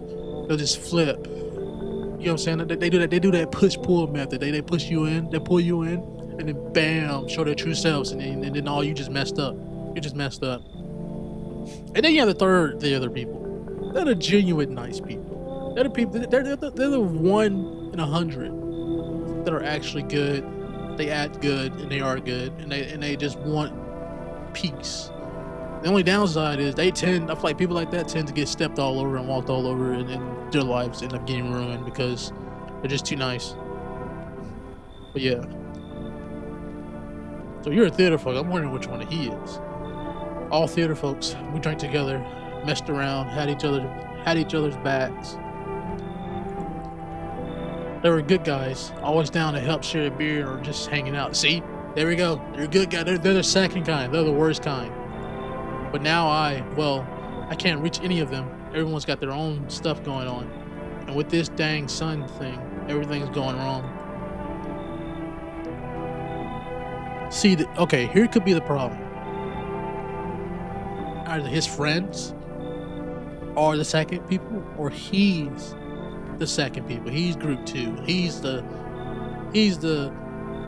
S1: They'll just flip. You know what I'm saying? They do that push-pull method. They push you in, they pull you in, and then bam, show their true selves, and then all you just messed up. You just messed up. And then you have the other people. They're the genuine nice people. They're the people. They're the 1 in 100 that are actually good. They act good and they are good, and they just want peace. The only downside is I feel like people like that tend to get stepped all over and walked all over, and their lives end up getting ruined because they're just too nice. But yeah. So you're a theater folk. I'm wondering which one he is. All theater folks, we drank together, messed around, had each other's backs. They were good guys, always down to help share a beer or just hanging out. See? There we go. They're good guys. They're the second kind. They're the worst kind. But now I can't reach any of them. Everyone's got their own stuff going on. And with this dang sun thing, everything's going wrong. See, okay, here could be the problem. Either his friends are the second people, or he's the second people. He's group 2. He's the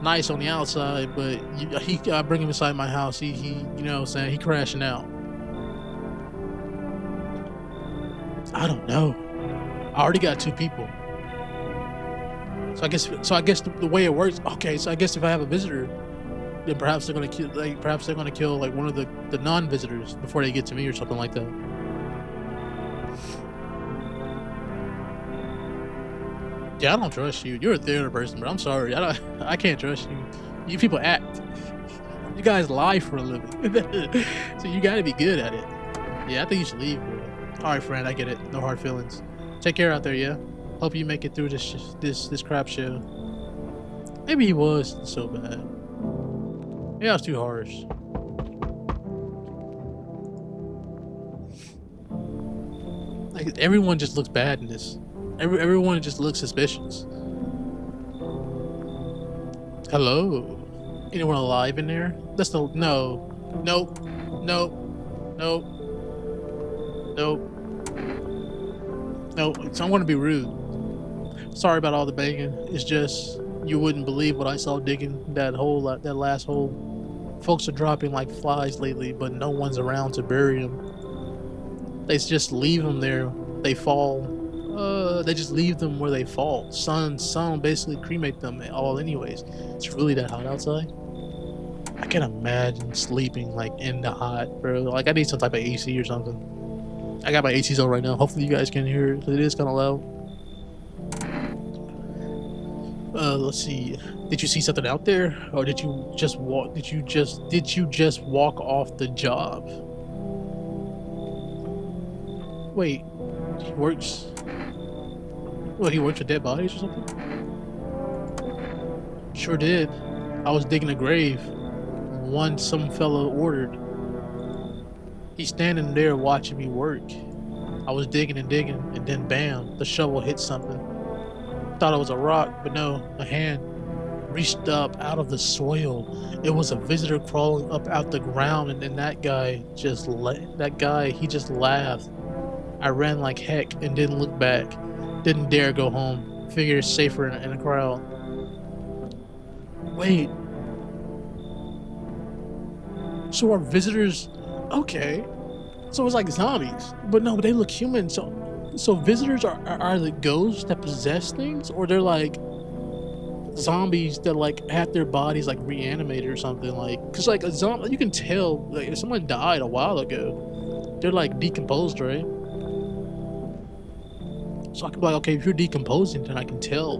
S1: nice on the outside, but I bring him inside my house. He you know what I'm saying, he crashing out. I don't know. I already got 2 people. So I guess the way it works. Okay, so I guess if I have a visitor, then perhaps they're gonna kill. Like one of the non-visitors before they get to me or something like that. Yeah, I don't trust you. You're a theater person, but I'm sorry. I can't trust you. You people act. You guys lie for a living, so you gotta be good at it. Yeah, I think you should leave, bro. All right, friend, I get it. No hard feelings. Take care out there, yeah. Hope you make it through this crap show. Maybe he was so bad. Yeah, it's too harsh. Like everyone just looks bad in this. Everyone just looks suspicious. Hello. Anyone alive in there? That's the no. Nope. Nope. Nope. Nope. Nope. So I'm gonna be rude. Sorry about all the banging. It's just you wouldn't believe what I saw digging that hole, that last hole. Folks are dropping like flies lately, but no one's around to bury them. They just leave them there. They fall. They just leave them where they fall. Sun basically cremate them all anyways. It's really that hot outside. I can't imagine sleeping like in the hot, bro. Like I need some type of AC or something. I got my ACs on right now. Hopefully you guys can hear it. It is kind of loud. Let's see. Did you see something out there, or did you just walk? Did you just walk off the job? Wait, he works. Well, he works with dead bodies or something? Sure did. I was digging a grave. One some fellow ordered. He's standing there watching me work. I was digging and digging, and then bam, the shovel hit something. Thought it was a rock, but no, a hand reached up out of the soil. It was a visitor crawling up out the ground, and then that guy just he just laughed. I ran like heck and didn't look back. Didn't dare go home. Figured it's safer in a crowd. Wait. So our visitors, okay. So it's like zombies, but no, they look human. So visitors are the ghosts that possess things, or they're like zombies that like have their bodies like reanimated or something. Like, cause like a zombie, you can tell like if someone died a while ago, they're like decomposed, right? So I can be like, okay, if you're decomposing, then I can tell.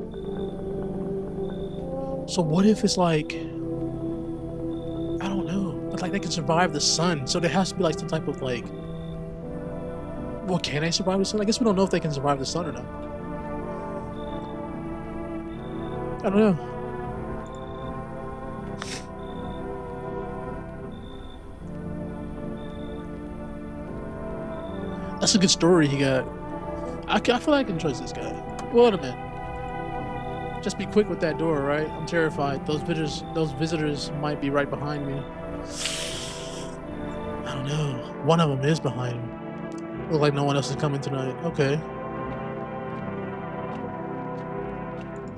S1: So what if it's like, I don't know, but like they can survive the sun, so there has to be like some type of like, well, can they survive the sun? I guess we don't know if they can survive the sun or not. I don't know. That's a good story he got. I feel like I can trust this guy. Wait a minute. Just be quick with that door, right? I'm terrified. Those visitors might be right behind me. I don't know. One of them is behind me. Look like no one else is coming tonight. Okay.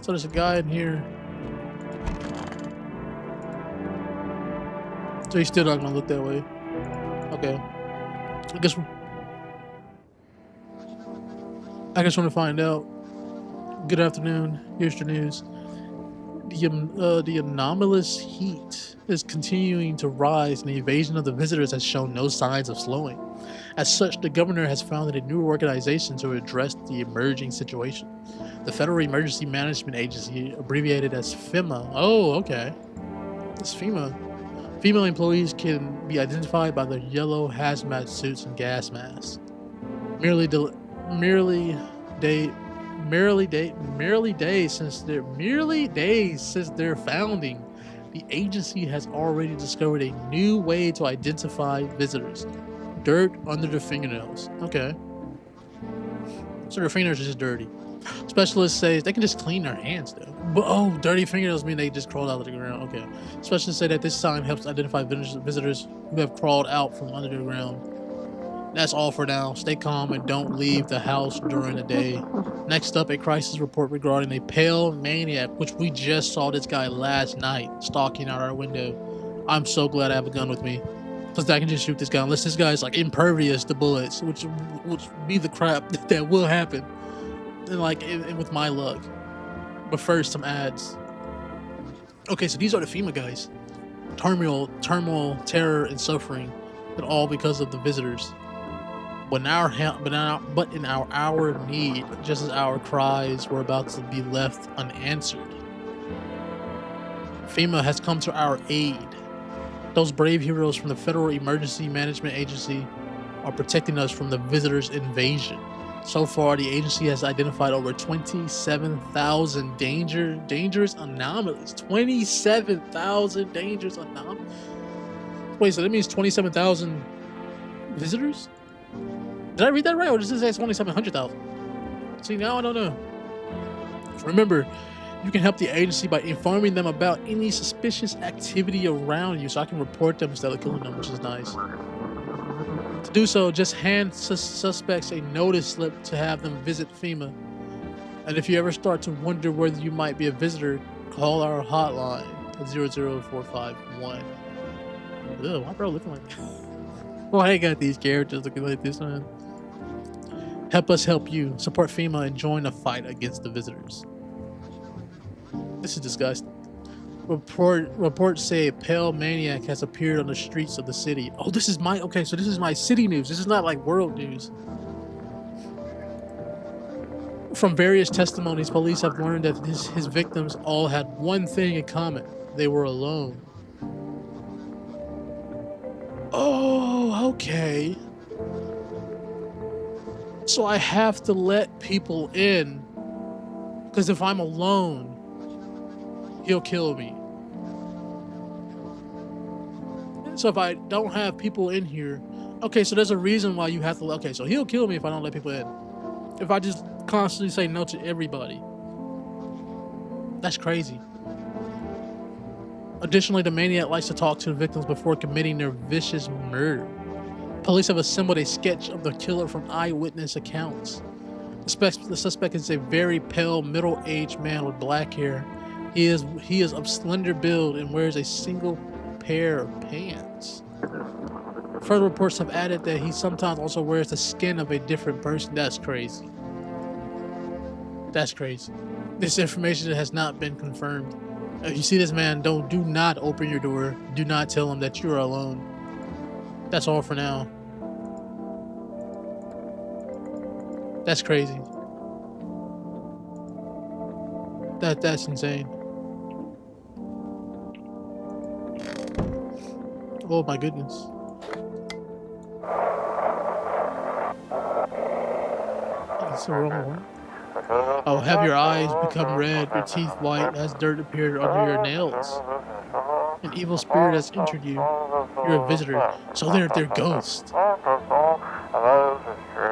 S1: So there's a guy in here. So he's still not gonna look that way. Okay. I guess want to find out. Good afternoon. Here's your news. The anomalous heat is continuing to rise, and the invasion of the visitors has shown no signs of slowing. As such, the governor has founded a new organization to address the emerging situation. The Federal Emergency Management Agency, abbreviated as FEMA. Oh, okay. It's FEMA. Female employees can be identified by their yellow hazmat suits and gas masks. Merely days since their founding, the agency has already discovered a new way to identify visitors. Dirt under their fingernails. Okay. So their fingernails are just dirty. Specialists say they can just clean their hands though. But oh, dirty fingernails mean they just crawled out of the ground. Okay. Specialists say that this sign helps identify visitors who have crawled out from under the ground. That's all for now. Stay calm and don't leave the house during the day. Next up, a crisis report regarding a pale maniac, which we just saw this guy last night stalking out our window. I'm so glad I have a gun with me, because I can just shoot this guy unless this guy's like impervious to bullets, which be the crap that will happen. And like with my luck. But first, some ads. Okay, so these are the FEMA guys. Turmoil, terror, and suffering, and all because of the visitors. But in our hour of need, just as our cries were about to be left unanswered, FEMA has come to our aid. Those brave heroes from the Federal Emergency Management Agency are protecting us from the visitors' invasion. So far, the agency has identified over 27,000 dangerous anomalies. 27,000 dangerous anomalies. Wait, so that means 27,000 visitors? Did I read that right, or does it say it's only 700,000? See, now I don't know. Remember, You can help the agency by informing them about any suspicious activity around you, so I can report them instead of killing them, which is nice. To do so, just hand suspects a notice slip to have them visit FEMA. And if you ever start to wonder whether you might be a visitor, call our hotline at 00451. Ugh, why bro looking like that? Why I got these characters looking like this, man? Help us help you. Support FEMA and join the fight against the visitors. This is disgusting. Reports say a pale maniac has appeared on the streets of the city. Oh, this is my okay. So this is my city news. This is not like world news. From various testimonies, police have learned that his victims all had one thing in common: they were alone. Oh, okay. So I have to let people in, because if I'm alone, he'll kill me. So if I don't have people in here, okay, so there's a reason why you have to, okay, so he'll kill me if I don't let people in. If I just constantly say no to everybody. That's crazy. Additionally, the maniac likes to talk to the victims before committing their vicious murder. Police have assembled a sketch of the killer from eyewitness accounts. The suspect is a very pale, middle-aged man with black hair. He is of slender build and wears a single pair of pants. Further reports have added that he sometimes also wears the skin of a different person. That's crazy. That's crazy. This information has not been confirmed. If you see this man, do not open your door. Do not tell him that you're alone. That's all for now. That's crazy. That's insane. Oh my goodness. That's the wrong one. Oh, have your eyes become red, your teeth white, as dirt appeared under your nails. An evil spirit has entered you. You're a visitor, so they're ghosts.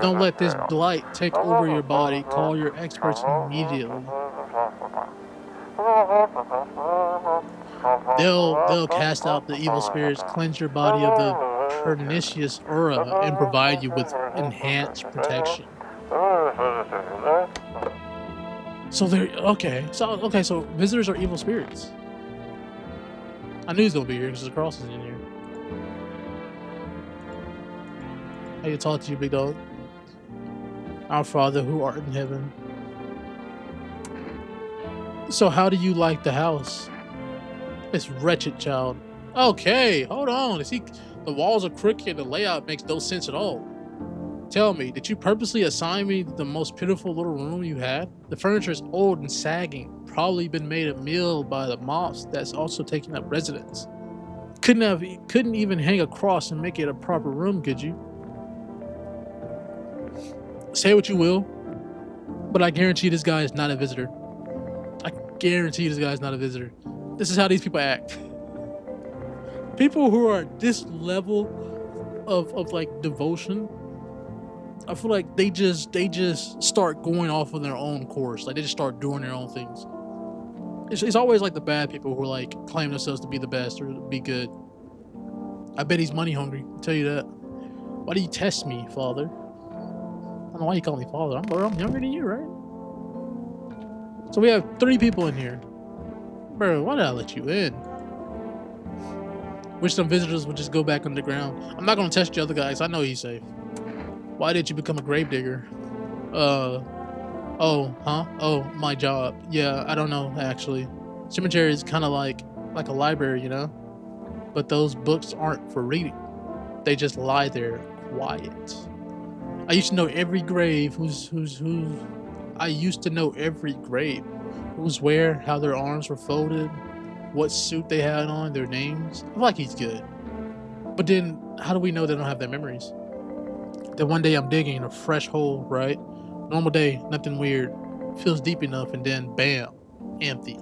S1: Don't let this blight take over your body. Call your experts immediately. They'll cast out the evil spirits, cleanse your body of the pernicious aura, and provide you with enhanced protection. So they're okay. So visitors are evil spirits. I knew he's gonna be here because the cross is in here. I can talk to you, big dog. Our Father who art in heaven. So how do you like the house? It's wretched, child. Okay, hold on. The walls are crooked. The layout makes no sense at all. Tell me, did you purposely assign me the most pitiful little room you had? The furniture is old and sagging, probably been made a meal by the moths that's also taking up residence. Couldn't even hang a cross and make it a proper room, could you? Say what you will, but I guarantee this guy is not a visitor. I guarantee this guy is not a visitor. This is how these people act. People who are at this level of like devotion, I feel like they just start going off on their own course. Like they just start doing their own things. It's always like the bad people who like claim themselves to be the best or be good. I bet he's money hungry. I'll tell you that. Why do you test me, Father? I don't know why you call me Father. I'm younger than you, right? So we have 3 people in here. Bro, why did I let you in? Wish some visitors would just go back underground. I'm not gonna test the other guys. I know he's safe. Why did you become a gravedigger? Oh, my job. Yeah, I don't know, actually. Cemetery is kind of like a library, you know? But those books aren't for reading. They just lie there quiet. I used to know every grave I used to know every grave. Who's where, how their arms were folded, what suit they had on, their names. I feel like he's good. But then, how do we know they don't have their memories? Then one day I'm digging a fresh hole, right? Normal day, nothing weird. Feels deep enough, and then bam, empty.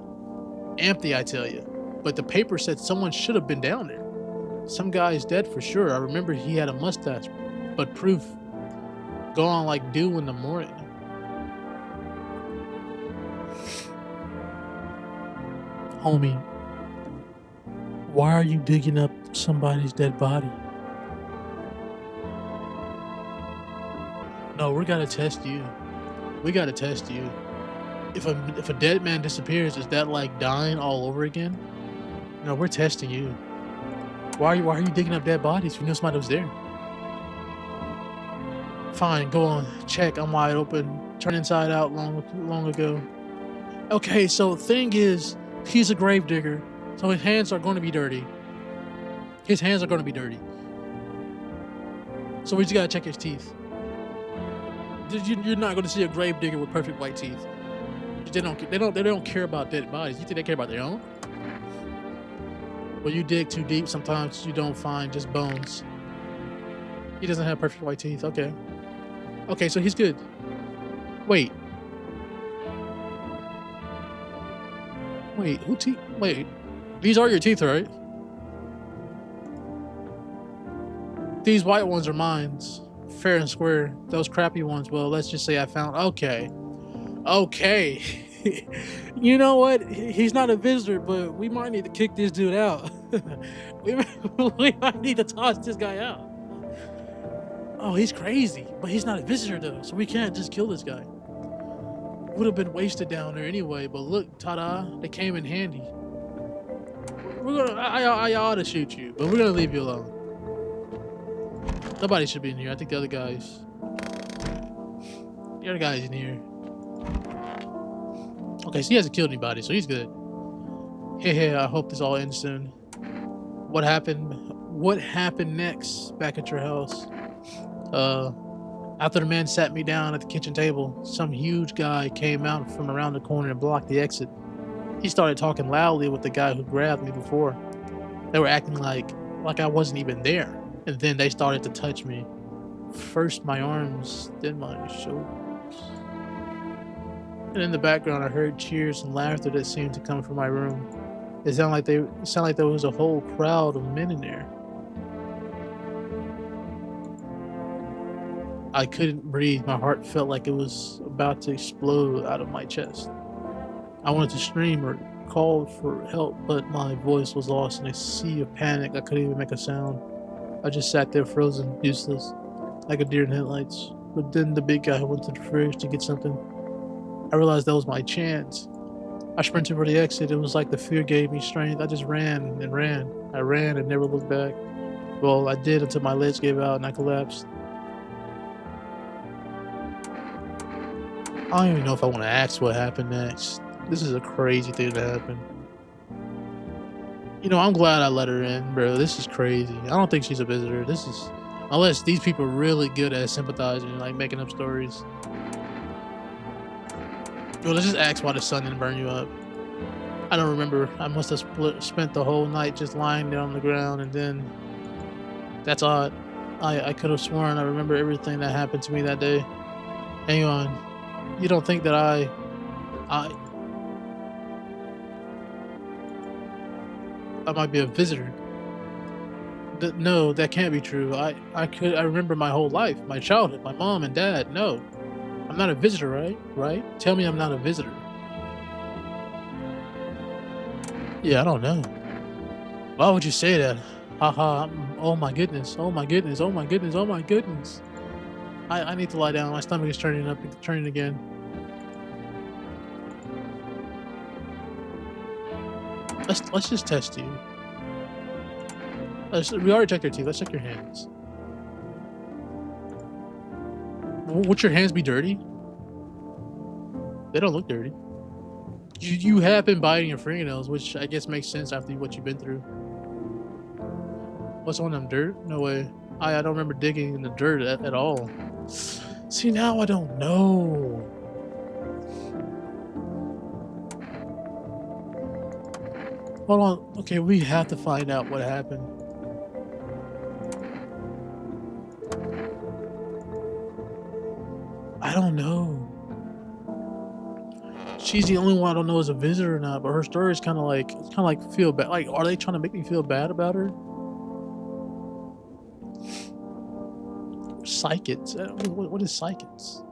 S1: Empty, I tell you. But the paper said someone should have been down there. Some guy is dead for sure. I remember he had a mustache, but proof gone like dew in the morning. Homie, why are you digging up somebody's dead body? No, we gotta test you. We gotta test you. If a dead man disappears, is that like dying all over again? No, we're testing you. Why are you digging up dead bodies? You know somebody was there. Fine, go on. Check. I'm wide open. Turn inside out long ago. Okay, so thing is, he's a grave digger, so his hands are going to be dirty. His hands are going to be dirty. So we just gotta check his teeth. You're not going to see a grave digger with perfect white teeth. They don't care about dead bodies. You think they care about their own? When you dig too deep, sometimes you don't find just bones. He doesn't have perfect white teeth. Okay. Okay, so he's good. Wait. Wait, wait. These are your teeth, right? These white ones are mine. Fair and square. Those crappy ones, well, let's just say I found. Okay. Okay. You know what? He's not a visitor, but we might need to kick this dude out. we might need to toss this guy out. Oh, he's crazy, but he's not a visitor though, so we can't just kill this guy. Would have been wasted down there anyway, but look, ta-da, they came in handy. I ought to shoot you, but we're gonna leave you alone. Nobody should be in here. I think the other guy's in here. Okay, so he hasn't killed anybody, so he's good. Hey, I hope this all ends soon. What happened? What happened next back at your house? After the man sat me down at the kitchen table, some huge guy came out from around the corner and blocked the exit. He started talking loudly with the guy who grabbed me before. They were acting like I wasn't even there. And then they started to touch me. First my arms, then my shoulders. And in the background I heard cheers and laughter that seemed to come from my room. It sounded like there was a whole crowd of men in there. I couldn't breathe. My heart felt like it was about to explode out of my chest. I wanted to scream or call for help, but my voice was lost in a sea of panic. I couldn't even make a sound. I just sat there frozen, useless, like a deer in headlights. But then the big guy went to the fridge to get something. I realized that was my chance. I sprinted for the exit. It was like the fear gave me strength. I just ran and ran. I ran and never looked back. Well, I did until my legs gave out and I collapsed. I don't even know if I want to ask what happened next. This is a crazy thing to happen. You know, I'm glad I let her in, bro. This is crazy. I don't think she's a visitor. This is... Unless these people are really good at sympathizing, like making up stories. Well, let's just ask why the sun didn't burn you up. I don't remember. I must have spent the whole night just lying there on the ground, and then... That's odd. I could have sworn I remember everything that happened to me that day. Hang on. You don't think that I might be a visitor? No, that can't be true. I remember my whole life, my childhood, my mom and dad. No, I'm not a visitor, right? Right? Tell me I'm not a visitor. Yeah, I don't know. Why would you say that? Haha, oh my goodness, oh my goodness, oh my goodness, oh my goodness. I need to lie down. My stomach is turning again. Let's just test you. We already checked your teeth. Let's check your hands. Would your hands be dirty? They don't look dirty. You have been biting your fingernails, which I guess makes sense after what you've been through. What's on them? Dirt? No way. I don't remember digging in the dirt at all. See, now I don't know. Hold on. Okay, we have to find out what happened. I don't know. She's the only one I don't know is a visitor or not, but her story is kind of like feel bad. Like, are they trying to make me feel bad about her? Psychics. What is psychics?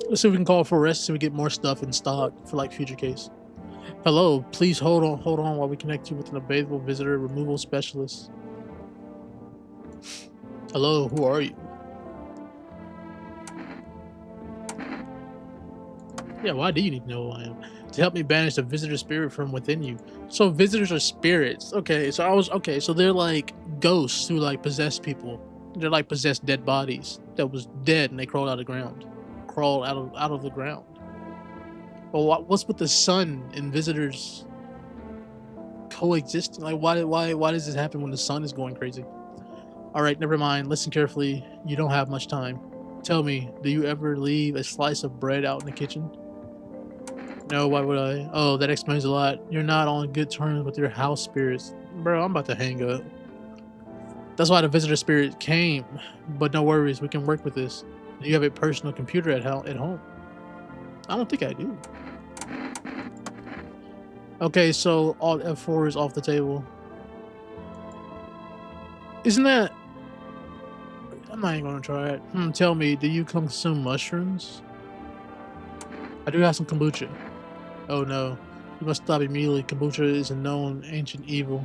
S1: Let's see if we can call for rest so we get more stuff in stock for like future case. Hello, please hold on while we connect you with an available visitor removal specialist. Hello, who are you? Yeah, why do you need to know who I am? To help me banish the visitor spirit from within you. So visitors are spirits. Okay, so they're like ghosts who like possess people. They're like possessed dead bodies that was dead and they crawled out of the ground. Crawled out of the ground. Well, what's with the sun and visitors coexisting? Like why does this happen when the sun is going crazy? All right, never mind. Listen carefully. You don't have much time. Tell me, do you ever leave a slice of bread out in the kitchen? No, why would I? Oh, that explains a lot. You're not on good terms with your house spirits. Bro, I'm about to hang up. That's why the visitor spirit came. But no worries, we can work with this. Do you have a personal computer at home? I don't think I do. Okay, so Alt F4 is off the table. Isn't that... I'm not even gonna try it. Tell me, do you consume mushrooms? I do have some kombucha. Oh no, you must stop immediately. Kombucha is a known ancient evil.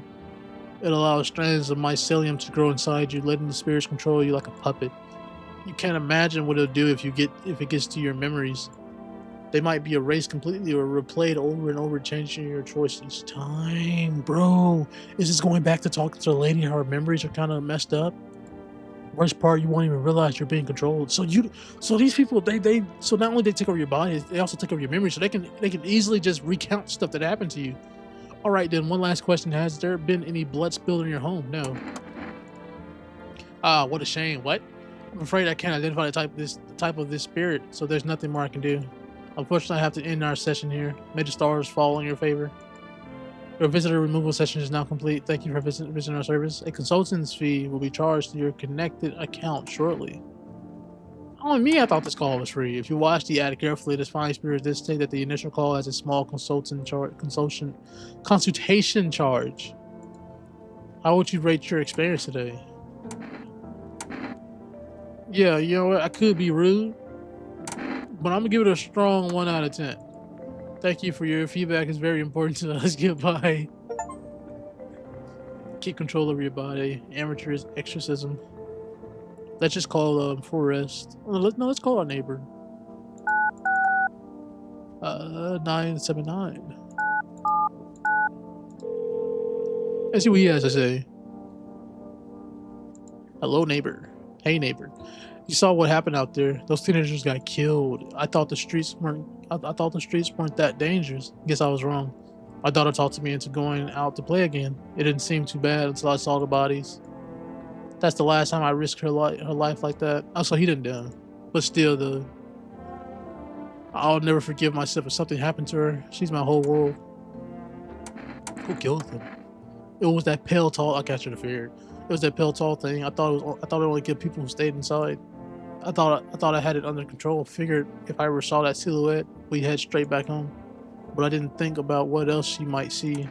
S1: It allows strands of mycelium to grow inside you, letting the spirits control you like a puppet. You can't imagine what it'll do if it gets to your memories. They might be erased completely or replayed over and over, changing your choice each time. Bro, is this going back to talking to the lady how her memories are kind of messed up? Worst part, you won't even realize you're being controlled. So these people, so not only they take over your body, they also take over your memory. So they can easily just recount stuff that happened to you. All right, then one last question: has there been any blood spilled in your home? No. Ah, what a shame. What? I'm afraid I can't identify the type of this spirit. So there's nothing more I can do. Unfortunately, I have to end our session here. May the stars fall in your favor. Your visitor removal session is now complete. Thank you for visiting our service. A consultant's fee will be charged to your connected account shortly. Only me, I thought this call was free. If you watch the ad carefully, this fine spirit did state that the initial call has a small consultation charge. How would you rate your experience today? Yeah, you know what? I could be rude, but I'm gonna give it a strong 1 out of 10. Thank you for your feedback. It's very important to us. Goodbye. Keep control over your body. Amateur exorcism. Let's just call for rest. Let's call our neighbor. 979. Let's see what he has to say. Hello, neighbor. Hey, neighbor. You saw what happened out there. Those teenagers got killed. I thought the streets weren't that dangerous. Guess I was wrong. My daughter talked to me into going out to play again. It didn't seem too bad until I saw the bodies. That's the last time I risked her life like that. Oh, so he didn't die. But still, though, I'll never forgive myself if something happened to her. She's my whole world. Who killed them? It was that pale, tall. I catch her the fear. It was that pale, tall thing. I thought it only killed people who stayed inside. I thought I had it under control. Figured if I ever saw that silhouette, we'd head straight back home. But I didn't think about what else she might see.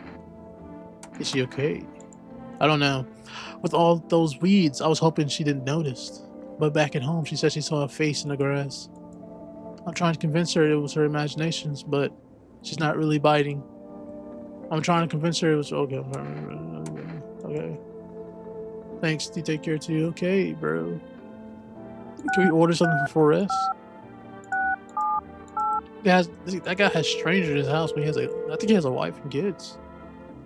S1: Is she okay? I don't know. With all those weeds, I was hoping she didn't notice. But back at home, she said she saw a face in the grass. I'm trying to convince her it was her imaginations, but she's not really biting. I'm trying to convince her it was okay. Okay. Thanks. You take care too. Okay, bro. Can we order something for rest? That guy has strangers in his house, but I think he has a wife and kids.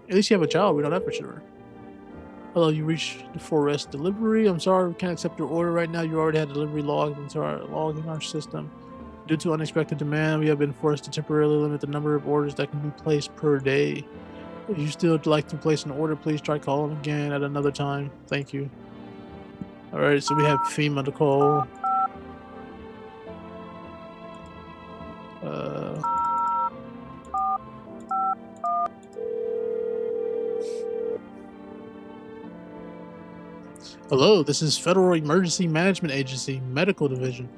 S1: At least you have a child. We don't know for sure. Hello, you reached the Forest delivery. I'm sorry, we can't accept your order right now. You already had delivery logged into our system. Due to unexpected demand, we have been forced to temporarily limit the number of orders that can be placed per day. If you still would like to place an order, please try calling again at another time. Thank you. Alright, so we have FEMA to call. Hello, this is Federal Emergency Management Agency Medical Division.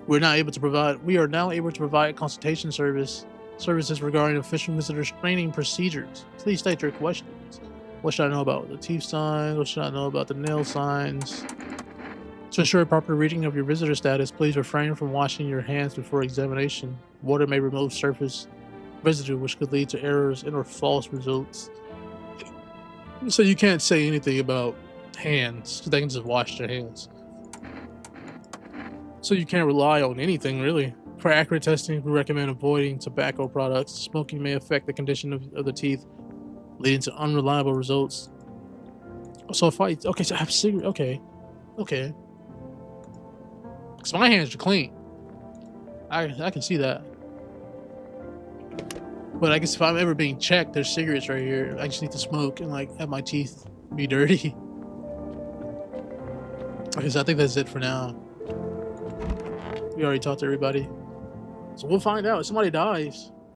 S1: We are now able to provide consultation services regarding official visitor screening procedures. Please state your questions. What should I know about the teeth signs? What should I know about the nail signs? To ensure proper reading of your visitor status, please refrain from washing your hands before examination. Water may remove surface residue, which could lead to errors and or false results. So you can't say anything about hands, because they can just wash their hands. So you can't rely on anything really. For accurate testing, we recommend avoiding tobacco products. Smoking may affect the condition of the teeth, leading to unreliable results. So if I so I have cigarette, okay, because my hands are clean. I can see that. But I guess if I'm ever being checked, there's cigarettes right here. I just need to smoke and like have my teeth be dirty. Okay, so I think that's it for now. We already talked to everybody. So we'll find out. If somebody dies,